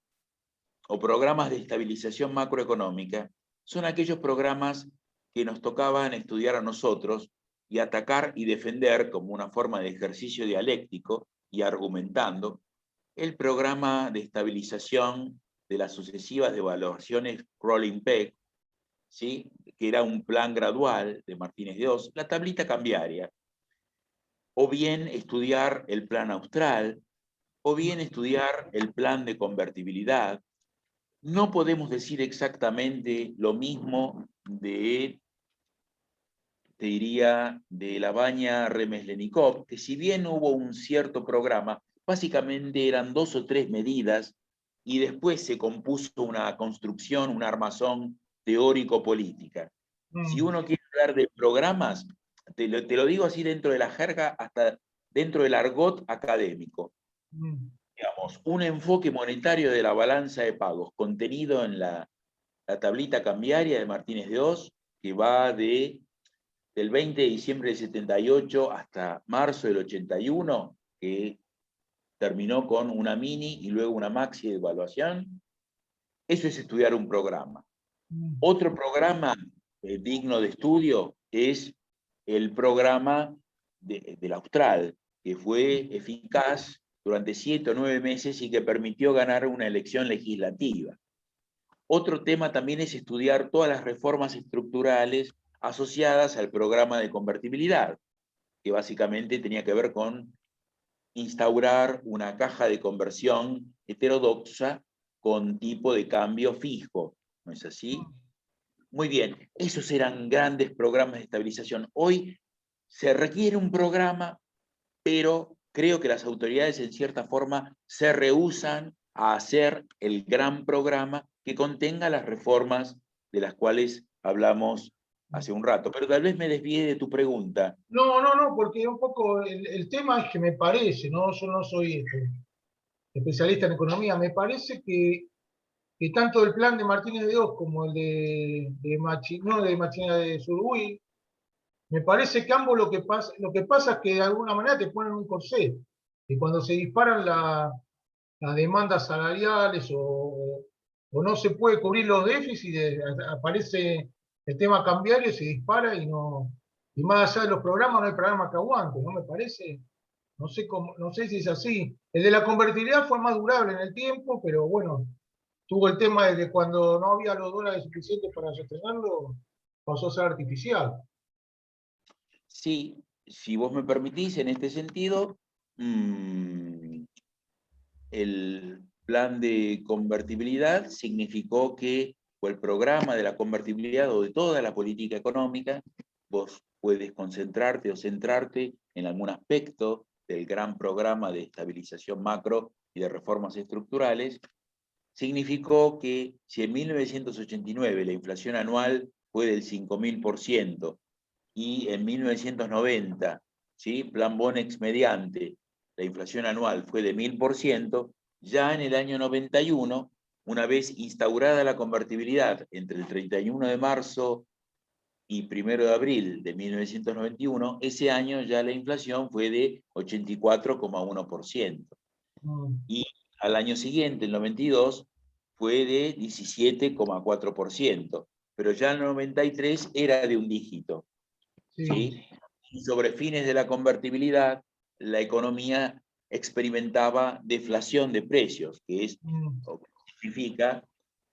o programas de estabilización macroeconómica, son aquellos programas que nos tocaban estudiar a nosotros y atacar y defender como una forma de ejercicio dialéctico y argumentando el programa de estabilización de las sucesivas devaluaciones Rolling Peg, ¿sí? Que era un plan gradual de Martínez de Oz, la tablita cambiaria, o bien estudiar el plan austral, o bien estudiar el plan de convertibilidad. No podemos decir exactamente lo mismo de, te diría, de la Baña Remeslenikov, que si bien hubo un cierto programa, básicamente eran 2 o 3 medidas y después se compuso una construcción, un armazón teórico-política. Si mm, uno quiere hablar de programas, te lo digo así dentro de la jerga, hasta dentro del argot académico. mm, Digamos, un enfoque monetario de la balanza de pagos contenido en la tablita cambiaria de Martínez de Oz, que va del 20 de diciembre del 78 hasta marzo del 81, que terminó con una mini y luego una maxi de evaluación. Eso es estudiar un programa. mm, Otro programa digno de estudio es el programa del Austral, que fue eficaz durante 7 o 9 meses y que permitió ganar una elección legislativa. Otro tema también es estudiar todas las reformas estructurales asociadas al programa de convertibilidad, que básicamente tenía que ver con instaurar una caja de conversión heterodoxa con tipo de cambio fijo. ¿No es así? Muy bien, esos eran grandes programas de estabilización. Hoy se requiere un programa, pero creo que las autoridades en cierta forma se rehúsan a hacer el gran programa que contenga las reformas de las cuales hablamos mm. hace un rato. Pero tal vez me desvíe de tu pregunta. No, porque un poco el tema es que me parece, ¿no? Yo no soy especialista en economía, me parece que tanto el plan de Martínez de Oz como el no de Machina de Zurbuy, me parece que ambos lo que pasa es que de alguna manera te ponen un corsé, que cuando se disparan las demandas salariales o no se puede cubrir los déficits, aparece el tema cambiario, se dispara y más allá de los programas no hay programa que aguante, ¿no me parece? No sé si es así. El de la convertibilidad fue más durable en el tiempo, pero bueno, tuvo el tema de que cuando no había los dólares suficientes para sostenerlo, pasó a ser artificial. Sí, si vos me permitís, en este sentido, el plan de convertibilidad significó que, o el programa de la convertibilidad o de toda la política económica, vos puedes concentrarte o centrarte en algún aspecto del gran programa de estabilización macro y de reformas estructurales, significó que si en 1989 la inflación anual fue del 5.000% y en 1990, ¿sí?, Plan Bonex mediante, la inflación anual fue de 1.000%, ya en el año 91, una vez instaurada la convertibilidad entre el 31 de marzo y 1 de abril de 1991, ese año ya la inflación fue de 84,1%. Y al año siguiente, el 92, fue de 17,4%, pero ya el 93 era de un dígito. ¿Sí? Y sobre fines de la convertibilidad, la economía experimentaba deflación de precios, que es, o que significa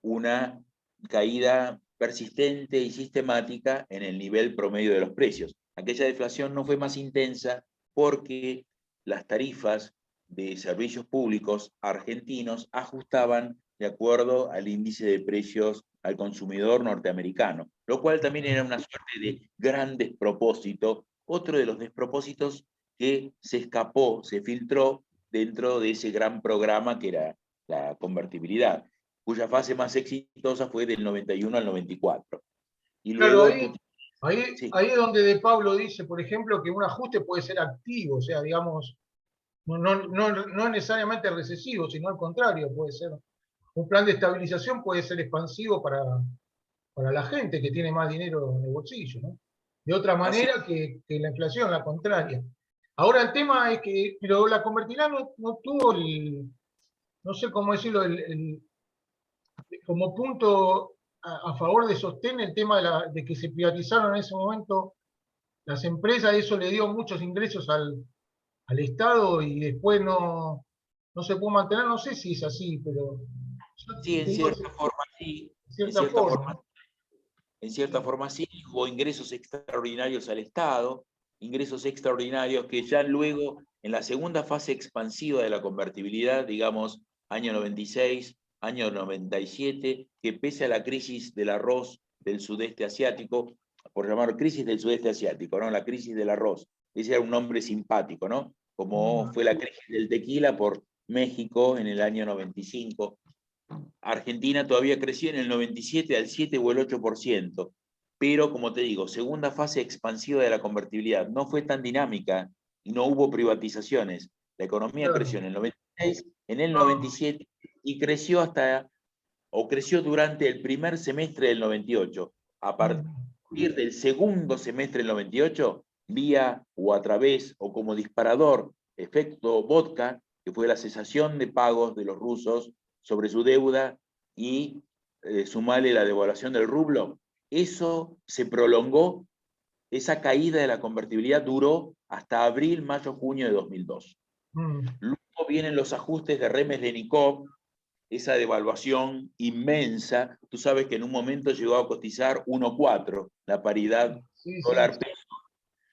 una caída persistente y sistemática en el nivel promedio de los precios. Aquella deflación no fue más intensa porque las tarifas de servicios públicos argentinos ajustaban de acuerdo al índice de precios al consumidor norteamericano, lo cual también era una suerte de gran despropósito, otro de los despropósitos que se escapó, se filtró dentro de ese gran programa que era la convertibilidad, cuya fase más exitosa fue del 91 al 94. Y Claro, luego sí. ahí es donde De Pablo dice, por ejemplo, que un ajuste puede ser activo, o sea, digamos, no necesariamente recesivo, sino al contrario, puede ser un plan de estabilización, puede ser expansivo para la gente que tiene más dinero en el bolsillo, ¿no? De otra Así, manera que la inflación, la contraria. Ahora el tema es que, pero la convertibilidad no tuvo no sé cómo decirlo, como punto a favor de sostener el tema de que se privatizaron en ese momento las empresas, eso le dio muchos ingresos al Estado y después no se pudo mantener, no sé si es así, pero yo sí, en tengo cierta forma sí, en cierta cierta forma. forma En cierta forma sí, o ingresos extraordinarios al Estado, ingresos extraordinarios que ya luego, en la segunda fase expansiva de la convertibilidad, digamos, año 96, año 97, que pese a la crisis del arroz del sudeste asiático, por llamar crisis del sudeste asiático, ¿no? La crisis del arroz, ese era un nombre simpático, ¿no? Como fue la crisis del tequila por México en el año 95, Argentina todavía creció en el 97 al 7 o el 8%, pero como te digo, segunda fase expansiva de la convertibilidad, no fue tan dinámica y no hubo privatizaciones. La economía creció Claro. en el 96, en el 97 y creció durante el primer semestre del 98. A partir del segundo semestre del 98, vía o a través o como disparador, efecto vodka, que fue la cesación de pagos de los rusos sobre su deuda y sumarle la devaluación del rublo, eso se prolongó, esa caída de la convertibilidad duró hasta abril, mayo, junio de 2002. Luego vienen los ajustes de Remes-Lenikov, esa devaluación inmensa. Tú sabes que en un momento llegó a cotizar 1,4 la paridad Sí, sí. dólar-peso,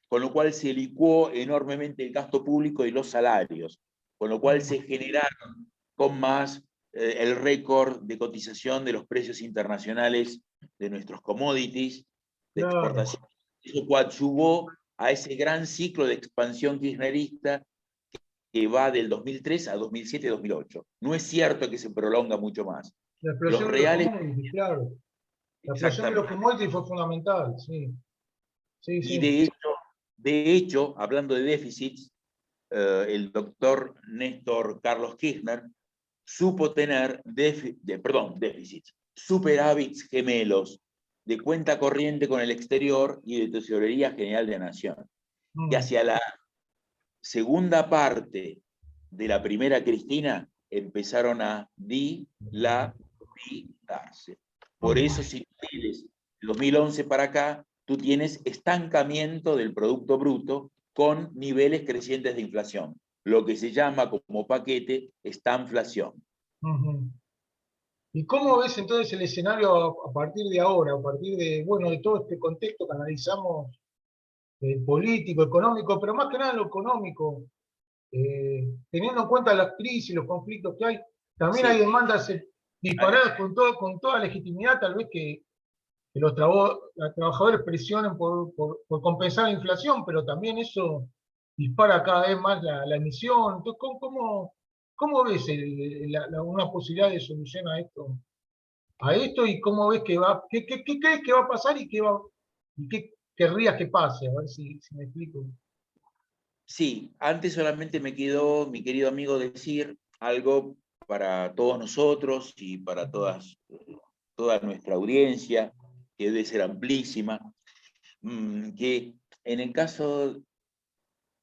con lo cual se licuó enormemente el gasto público y los salarios, con lo cual se generaron con más el récord de cotización de los precios internacionales de nuestros commodities de Claro. exportación. Eso coadyuvó a ese gran ciclo de expansión kirchnerista que va del 2003 a 2007-2008. No es cierto que se prolonga mucho más. La Los explosión de los reales, commodities, claro. La explosión de los exactamente. commodities fue fundamental, sí. Sí, Y sí. de hecho hablando de déficits, el doctor Néstor Carlos Kirchner supo tener déficits, superávits gemelos de cuenta corriente con el exterior y de Tesorería General de Nación, que hacia la segunda parte de la primera Cristina empezaron a dilatarizarse. Por eso, si tú tienes 2011 para acá, tú tienes estancamiento del Producto Bruto con niveles crecientes de inflación, lo que se llama como paquete estanflación. ¿Y cómo ves entonces el escenario a partir de ahora, a partir de, bueno, de todo este contexto que analizamos, político, económico, pero más que nada lo económico, teniendo en cuenta las crisis, los conflictos que hay, también hay Sí, demandas disparadas con toda legitimidad, tal vez que los trabajadores presionen por compensar la inflación, pero también eso dispara cada vez más la emisión. Entonces, ¿Cómo ves una posibilidad de solución a esto y cómo ves que va, qué crees que va a pasar y qué querrías que pase? A ver si me explico. Sí, antes solamente me quedó, mi querido amigo, decir algo para todos nosotros y para toda nuestra audiencia, que debe ser amplísima, que en el caso,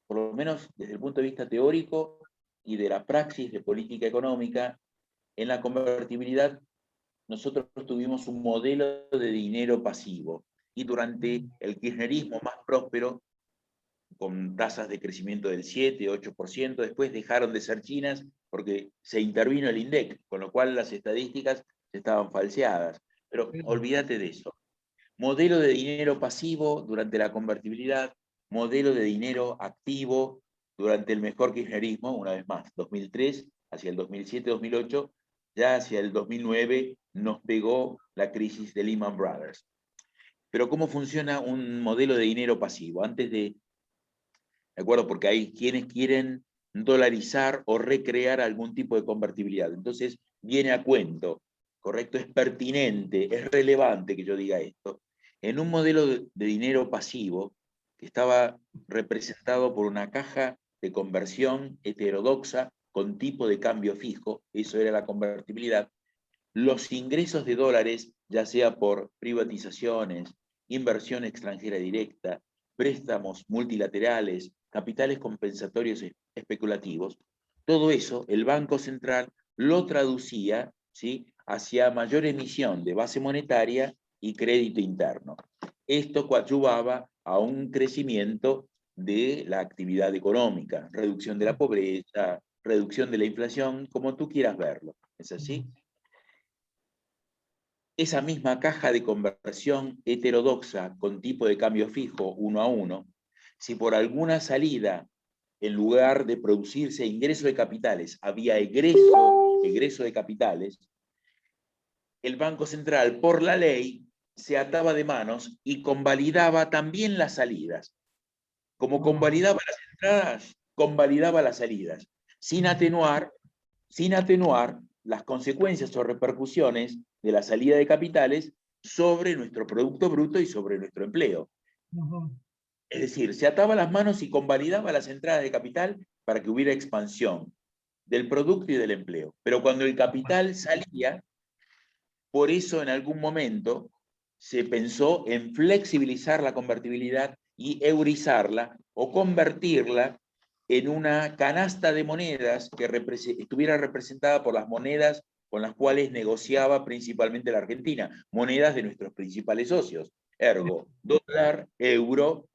por lo menos desde el punto de vista teórico y de la praxis de política económica, en la convertibilidad nosotros tuvimos un modelo de dinero pasivo y durante el kirchnerismo más próspero, con tasas de crecimiento del 7-8%, después dejaron de ser chinas porque se intervino el INDEC, con lo cual las estadísticas estaban falseadas. Pero olvídate de eso. Modelo de dinero pasivo durante la convertibilidad, modelo de dinero activo durante el mejor kirchnerismo, una vez más, 2003, hacia el 2007-2008, ya hacia el 2009 nos pegó la crisis de Lehman Brothers. Pero ¿cómo funciona un modelo de dinero pasivo? ¿De acuerdo? Porque hay quienes quieren dolarizar o recrear algún tipo de convertibilidad. Entonces, viene a cuento, ¿correcto? Es pertinente, es relevante que yo diga esto. En un modelo de dinero pasivo, que estaba representado por una caja de conversión heterodoxa con tipo de cambio fijo, eso era la convertibilidad, los ingresos de dólares, ya sea por privatizaciones, inversión extranjera directa, préstamos multilaterales, capitales compensatorios especulativos, todo eso el Banco Central lo traducía, ¿sí?, hacia mayor emisión de base monetaria y crédito interno. Esto coadyuvaba a un crecimiento de la actividad económica, reducción de la pobreza, reducción de la inflación, como tú quieras verlo. ¿Es así? Esa misma caja de conversión heterodoxa con tipo de cambio fijo 1-1, si por alguna salida, en lugar de producirse ingreso de capitales, había egreso de capitales, el Banco Central, por la ley, se ataba de manos y convalidaba también las salidas. Como convalidaba las entradas, convalidaba las salidas, sin atenuar las consecuencias o repercusiones de la salida de capitales sobre nuestro Producto Bruto y sobre nuestro empleo. Es decir, se ataba las manos y convalidaba las entradas de capital para que hubiera expansión del producto y del empleo. Pero cuando el capital salía, por eso en algún momento se pensó en flexibilizar la convertibilidad y eurizarla o convertirla en una canasta de monedas que estuviera representada por las monedas con las cuales negociaba principalmente la Argentina, monedas de nuestros principales socios, ergo, dólar, euro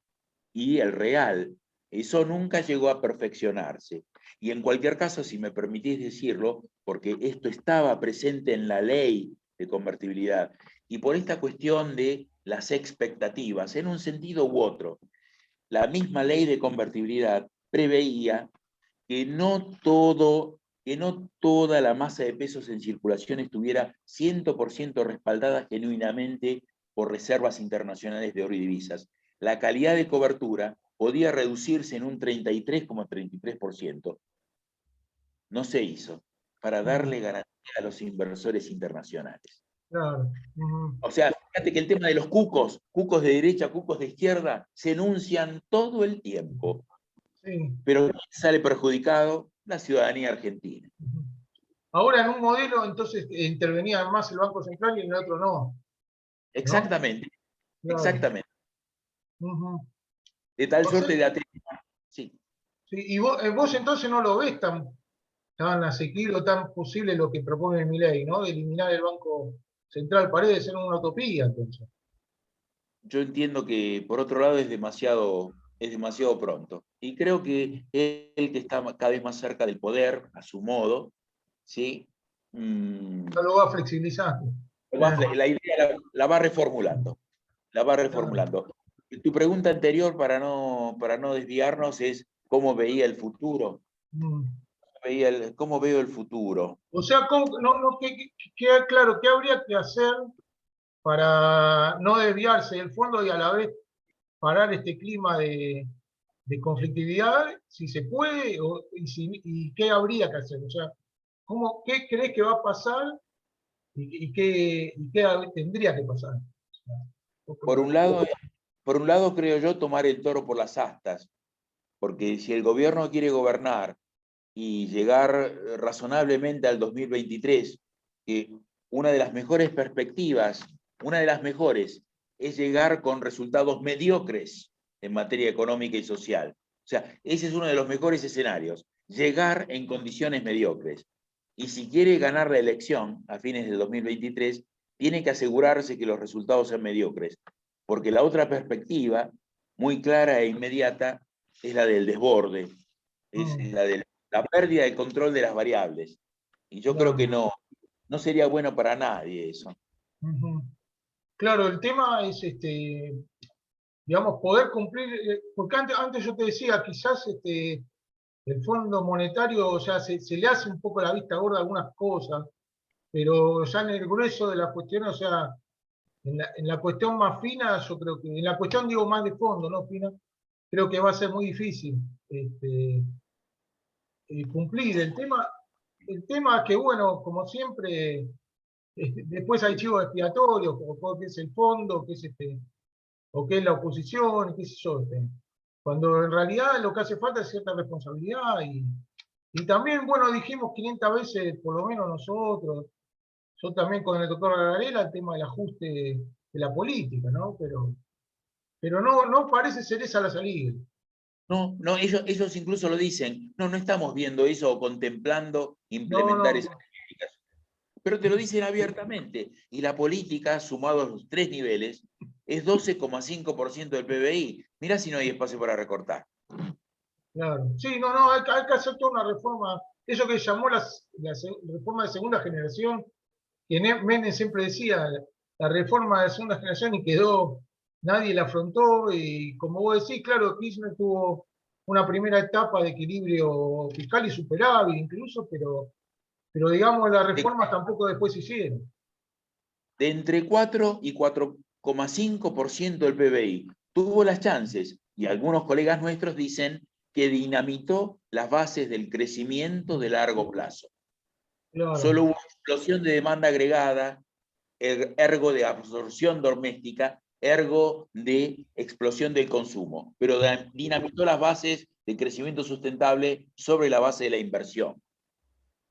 y el real. Eso nunca llegó a perfeccionarse. Y en cualquier caso, si me permitís decirlo, porque esto estaba presente en la ley de convertibilidad, y por esta cuestión de las expectativas, en un sentido u otro, la misma ley de convertibilidad preveía que no toda la masa de pesos en circulación estuviera 100% respaldada genuinamente por reservas internacionales de oro y divisas. La calidad de cobertura podía reducirse en un 33,33%. No se hizo para darle garantía a los inversores internacionales. Claro. O sea, fíjate que el tema de los cucos de derecha, cucos de izquierda, se enuncian todo el tiempo. Sí. Pero ¿quién sale perjudicado? La ciudadanía argentina. Ahora en un modelo entonces intervenía más el Banco Central y en el otro no. Exactamente, Claro. exactamente. Uh-huh. De tal O sea, suerte de sí. sí, y vos entonces no lo ves tan asequible o tan posible lo que propone Milei, ¿no? De eliminar el Banco Central. Parece ser una utopía, entonces. Yo entiendo que por otro lado es demasiado pronto. Y creo que él que está cada vez más cerca del poder, a su modo, ¿sí? No lo va flexibilizando. La idea la va reformulando. La va Claro. reformulando. Tu pregunta anterior, para no desviarnos, es ¿cómo veía el futuro? Mm. ¿Cómo veo el futuro? O sea, claro, ¿qué habría que hacer para no desviarse del fondo y a la vez parar este clima de conflictividad, si se puede, y qué habría que hacer. O sea, ¿qué crees que va a pasar y qué tendría que pasar? O sea, Por un lado, por un lado, creo yo, tomar el toro por las astas, porque si el gobierno quiere gobernar y llegar razonablemente al 2023, que una de las mejores perspectivas, una de las mejores, es llegar con resultados mediocres en materia económica y social. O sea, ese es uno de los mejores escenarios, llegar en condiciones mediocres. Y si quiere ganar la elección a fines del 2023, tiene que asegurarse que los resultados sean mediocres, porque la otra perspectiva, muy clara e inmediata, es la del desborde, es mm, la de la pérdida de control de las variables. Y yo creo que claro, no sería bueno para nadie eso. ujú. Claro, el tema es, digamos, poder cumplir, porque antes yo te decía, quizás el Fondo Monetario, o sea, se le hace un poco la vista gorda a algunas cosas, pero ya en el grueso de las cuestiones, o sea, en la cuestión más fina, yo creo que, en la cuestión digo más de fondo, ¿no? Fina, creo que va a ser muy difícil este, cumplir. El tema es que, bueno, como siempre, después hay chivos expiatorios, como qué es el fondo, qué es o qué es la oposición, qué sé yo. Cuando en realidad lo que hace falta es cierta responsabilidad y también, bueno, dijimos 500 veces, por lo menos nosotros, yo también con el doctor Garela, el tema del ajuste de la política, ¿no? Pero no parece ser esa la salida. No, no, ellos incluso lo dicen. No, no estamos viendo eso o contemplando No, implementar esas no. políticas. Pero te lo dicen abiertamente. Y la política, sumado a los tres niveles, es 12,5% del PBI. Mirá si no hay espacio para recortar. Claro. Sí, no, hay que hacer toda una reforma. Eso que llamó reforma de segunda generación, que Menem siempre decía, la reforma de segunda generación y quedó, nadie la afrontó y como vos decís, claro, Kirchner tuvo una primera etapa de equilibrio fiscal y superávit incluso, pero digamos las De, reformas tampoco después se hicieron. de entre 4 y 4,5% del PBI. Tuvo las chances y algunos colegas nuestros dicen que dinamitó las bases del crecimiento de largo plazo. Claro. Solo hubo explosión de demanda agregada, ergo de absorción doméstica, ergo de explosión del consumo, pero dinamitó las bases de crecimiento sustentable sobre la base de la inversión.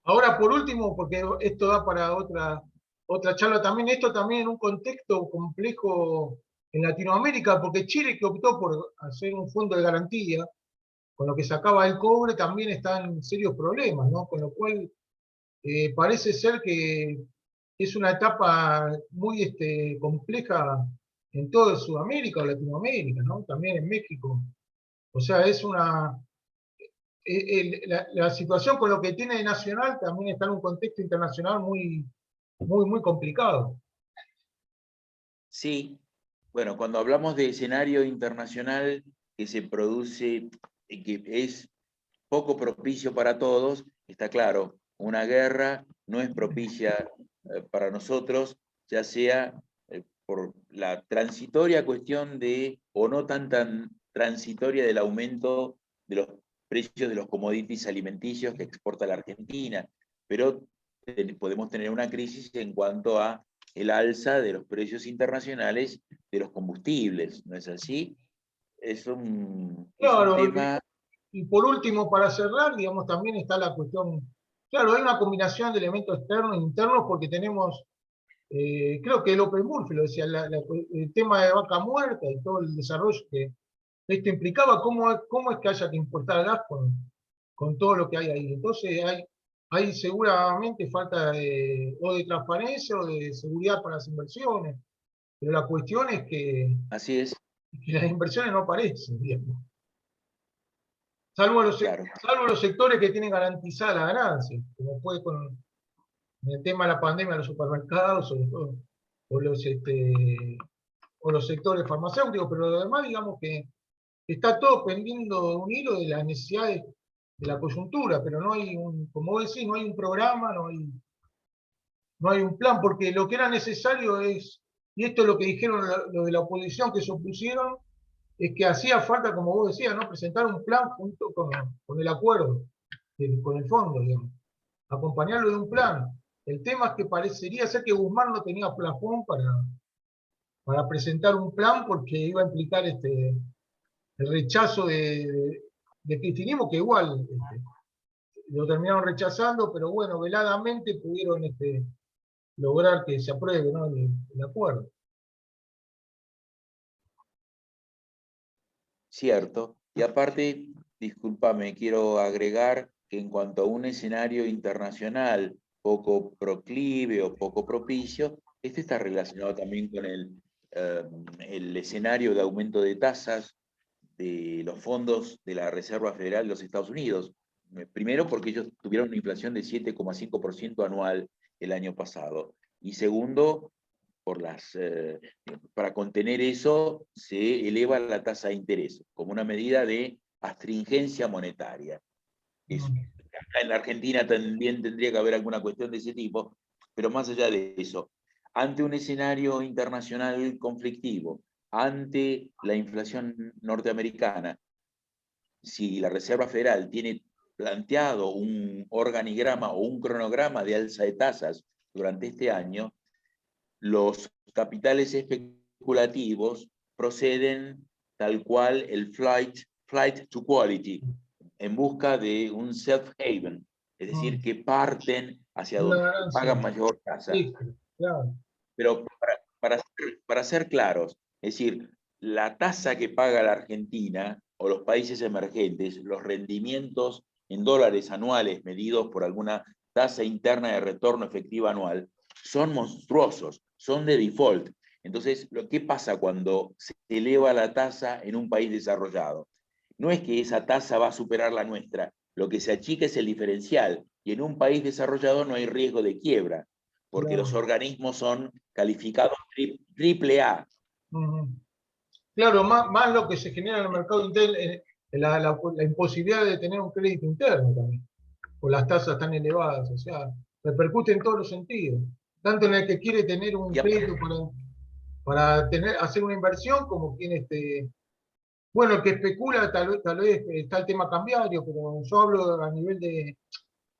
Ahora, por último, porque esto da para otra charla también, esto también en un contexto complejo en Latinoamérica, porque Chile que optó por hacer un fondo de garantía, con lo que sacaba el cobre, también está en serios problemas, ¿no? Con lo cual parece ser que es una etapa muy compleja en toda Sudamérica o Latinoamérica, ¿no? También en México. O sea, es la situación con lo que tiene de nacional también está en un contexto internacional muy complicado. Sí, bueno, cuando hablamos de escenario internacional que se produce y que es poco propicio para todos, está claro, una guerra no es propicia para nosotros, ya sea por la transitoria cuestión de, o no tan transitoria del aumento de los precios de los commodities alimenticios que exporta la Argentina, pero podemos tener una crisis en cuanto a el alza de los precios internacionales de los combustibles, ¿no es así? Es un Claro, tema. y por último, para cerrar, digamos, también está la cuestión, claro, hay una combinación de elementos externos e internos porque tenemos, creo que López Murphy lo decía, el tema de vaca muerta y todo el desarrollo que esto implicaba, cómo es que haya que importar gas con todo lo que hay ahí. Entonces hay seguramente falta o de transparencia o de seguridad para las inversiones, pero la cuestión es Así es, que las inversiones no aparecen, digamos. Salvo los, claro. salvo los sectores que tienen garantizada la ganancia, como fue con el tema de la pandemia de los supermercados o los sectores farmacéuticos, pero lo demás, digamos que está todo pendiendo de un hilo de las necesidades de la coyuntura, pero no hay como vos decís, no hay un programa, no hay un plan, porque lo que era necesario es, y esto es lo que dijeron lo de la oposición que se opusieron, es que hacía falta, como vos decías, ¿no? Presentar un plan junto con el acuerdo, con el fondo, digamos. Acompañarlo de un plan. El tema es que parecería ser que Guzmán no tenía plafón para presentar un plan porque iba a implicar el rechazo de kirchnerismo, que igual lo terminaron rechazando, pero bueno, veladamente pudieron lograr que se apruebe, ¿no? el acuerdo. Cierto. Y aparte, discúlpame, quiero agregar que en cuanto a un escenario internacional poco proclive o poco propicio, este está relacionado también con el escenario de aumento de tasas de los fondos de la Reserva Federal de los Estados Unidos. Primero, porque ellos tuvieron una inflación de 7,5% anual el año pasado. Y segundo, para contener eso, se eleva la tasa de interés como una medida de astringencia monetaria. Acá en la Argentina también tendría que haber alguna cuestión de ese tipo, pero más allá de eso, ante un escenario internacional conflictivo, ante la inflación norteamericana, si la Reserva Federal tiene planteado un organigrama o un cronograma de alza de tasas durante este año, los capitales especulativos proceden tal cual el flight to quality, en busca de un self-haven, es decir, que parten hacia Una donde ganancia. pagan mayor tasa. Sí, claro. Pero para ser claros, es decir, la tasa que paga la Argentina o los países emergentes, los rendimientos en dólares anuales medidos por alguna tasa interna de retorno efectiva anual, son monstruosos, son de default. Entonces, ¿qué pasa cuando se eleva la tasa en un país desarrollado? No es que esa tasa va a superar la nuestra, lo que se achica es el diferencial, y en un país desarrollado no hay riesgo de quiebra, porque los Claro. organismos son calificados triple A. Claro, más lo que se genera en el mercado interno, la imposibilidad de tener un crédito interno también, por las tasas tan elevadas, o sea, repercute en todos los sentidos, tanto en el que quiere tener un Y crédito para hacer una inversión, como quien bueno, el que especula tal vez está el tema cambiario, pero yo hablo a nivel de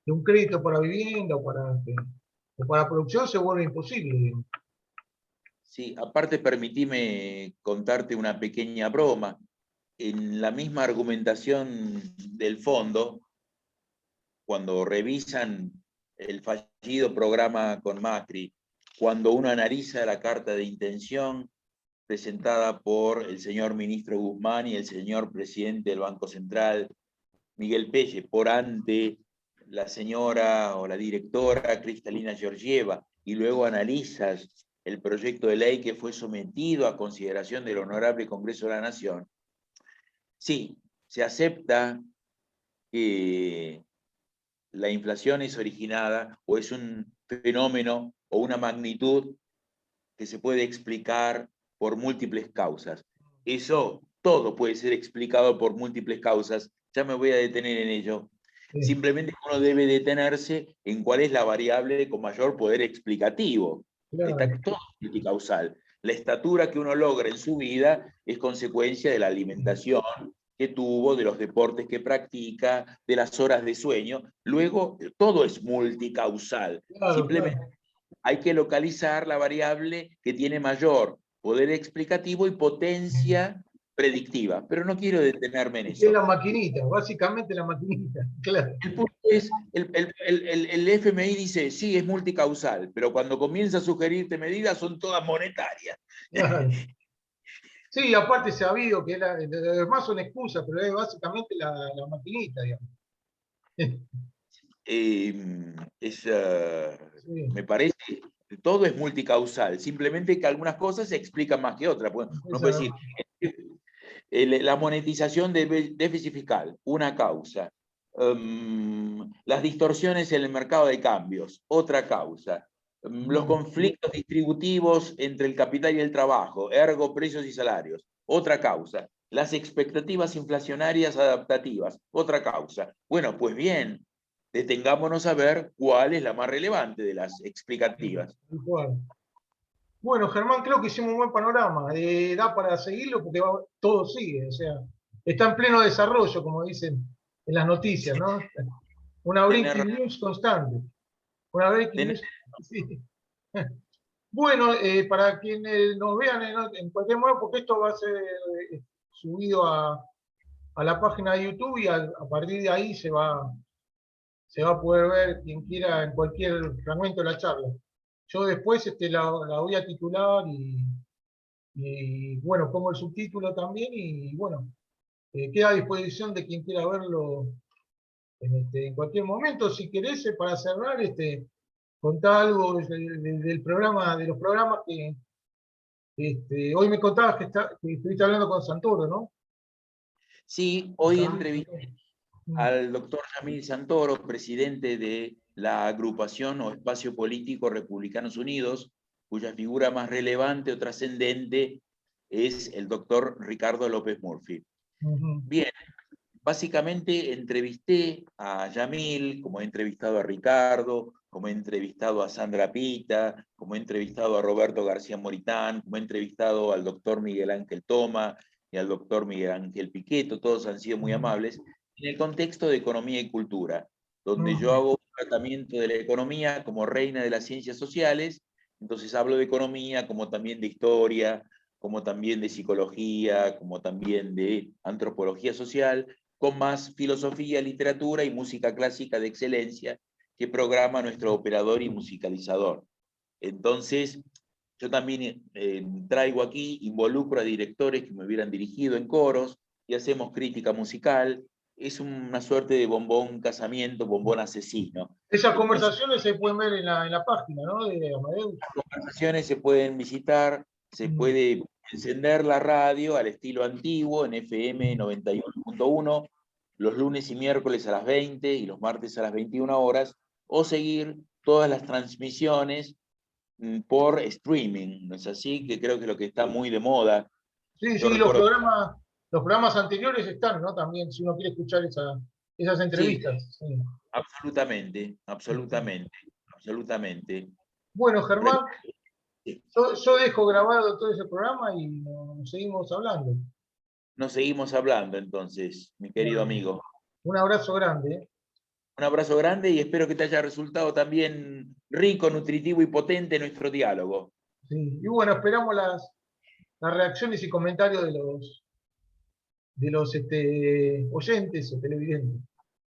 un crédito para vivienda o para producción, se vuelve imposible, digamos. sí, aparte permitime contarte una pequeña broma. En la misma argumentación del fondo, cuando revisan el fallido programa con Macri, cuando uno analiza la carta de intención presentada por el señor ministro Guzmán y el señor presidente del Banco Central, Miguel Pelle, por ante la señora o la directora Cristalina Georgieva, y luego analizas el proyecto de ley que fue sometido a consideración del Honorable Congreso de la Nación, sí, se acepta que la inflación es originada o es un fenómeno o una magnitud que se puede explicar por múltiples causas. Eso todo puede ser explicado por múltiples causas. Ya me voy a detener en ello. Sí, Simplemente uno debe detenerse en cuál es la variable con mayor poder explicativo. Está claro. todo multicausal. La estatura que uno logra en su vida es consecuencia de la alimentación que tuvo, de los deportes que practica, de las horas de sueño. Luego, todo es multicausal. Claro, Simplemente claro. hay que localizar la variable que tiene mayor poder explicativo y potencia predictiva, pero no quiero detenerme en Es que es eso. la maquinita, básicamente la maquinita, claro. El punto es, el FMI dice, sí, es multicausal, pero cuando comienza a sugerirte medidas son todas monetarias. Claro. Sí, aparte sabido que los demás son excusas, pero es básicamente la maquinita, digamos. Es, Sí, me parece, todo es multicausal, simplemente que algunas cosas se explican más que otras. No puede decir, la monetización del déficit fiscal, una causa. Las distorsiones en el mercado de cambios, otra causa. Los conflictos distributivos entre el capital y el trabajo, ergo precios y salarios, otra causa. Las expectativas inflacionarias adaptativas, otra causa. Bueno, pues bien, detengámonos a ver cuál es la más relevante de las explicativas. igual. Bueno, Germán, creo que hicimos un buen panorama. Da para seguirlo porque todo sigue, o sea, está en pleno desarrollo, como dicen en las noticias, ¿no? Una Tenés breaking razón, news constante. Una breaking tenés- news. Sí. Bueno, para quienes nos vean en cualquier modo, porque esto va a ser subido a la página de YouTube y a partir de ahí se va a poder ver quien quiera en cualquier fragmento de la charla. Yo después la voy a titular y, bueno, pongo el subtítulo también y bueno, queda a disposición de quien quiera verlo en cualquier momento. Si querés, para cerrar, contá algo del programa, de los programas que hoy me contabas que estuviste hablando con Santoro, ¿no? Sí, Con hoy Camilo entrevisté Santoro. Mm, al doctor Yamil Santoro, presidente de la agrupación o espacio político Republicanos Unidos, cuya figura más relevante o trascendente es el doctor Ricardo López Murphy. ujú, Bien, básicamente entrevisté a Yamil, como he entrevistado a Ricardo, como he entrevistado a Sandra Pita, como he entrevistado a Roberto García Moritán, como he entrevistado al doctor Miguel Ángel Toma y al doctor Miguel Ángel Piqueto, todos han sido muy ujú, amables, en el contexto de economía y cultura, donde yo ujú, hago un tratamiento de la economía como reina de las ciencias sociales, entonces hablo de economía como también de historia, como también de psicología, como también de antropología social, con más filosofía, literatura y música clásica de excelencia que programa nuestro operador y musicalizador. Entonces, yo también traigo aquí, involucro a directores que me hubieran dirigido en coros y hacemos crítica musical. Es una suerte de bombón casamiento, bombón asesino. Esas Entonces, conversaciones se pueden ver en la página, ¿no? De Amadeus. las conversaciones se pueden visitar, se Mm, puede encender la radio al estilo antiguo en FM 91.1 los lunes y miércoles a las 20 y los martes a las 21 horas, o seguir todas las transmisiones por streaming, ¿no es así? Que creo que es lo que está muy de moda. sí, Yo sí, recuerdo, los programas anteriores están, ¿no? También, si uno quiere escuchar esas sí, entrevistas. Sí. absolutamente, absolutamente, absolutamente. Bueno, Germán, Sí. yo dejo grabado todo ese programa y nos seguimos hablando. Nos seguimos hablando entonces, mi querido Bueno, amigo. un abrazo grande. ¿Eh? Un abrazo grande y espero que te haya resultado también rico, nutritivo y potente nuestro diálogo. Sí. Y bueno, esperamos las reacciones y comentarios de los oyentes o televidentes.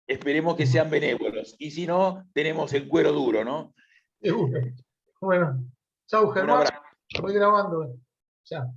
Esperemos que sean benévolos. Y si no, tenemos el cuero duro, ¿no? Seguro. Bueno, chau Un Germán, abrazo. voy grabando. Chao.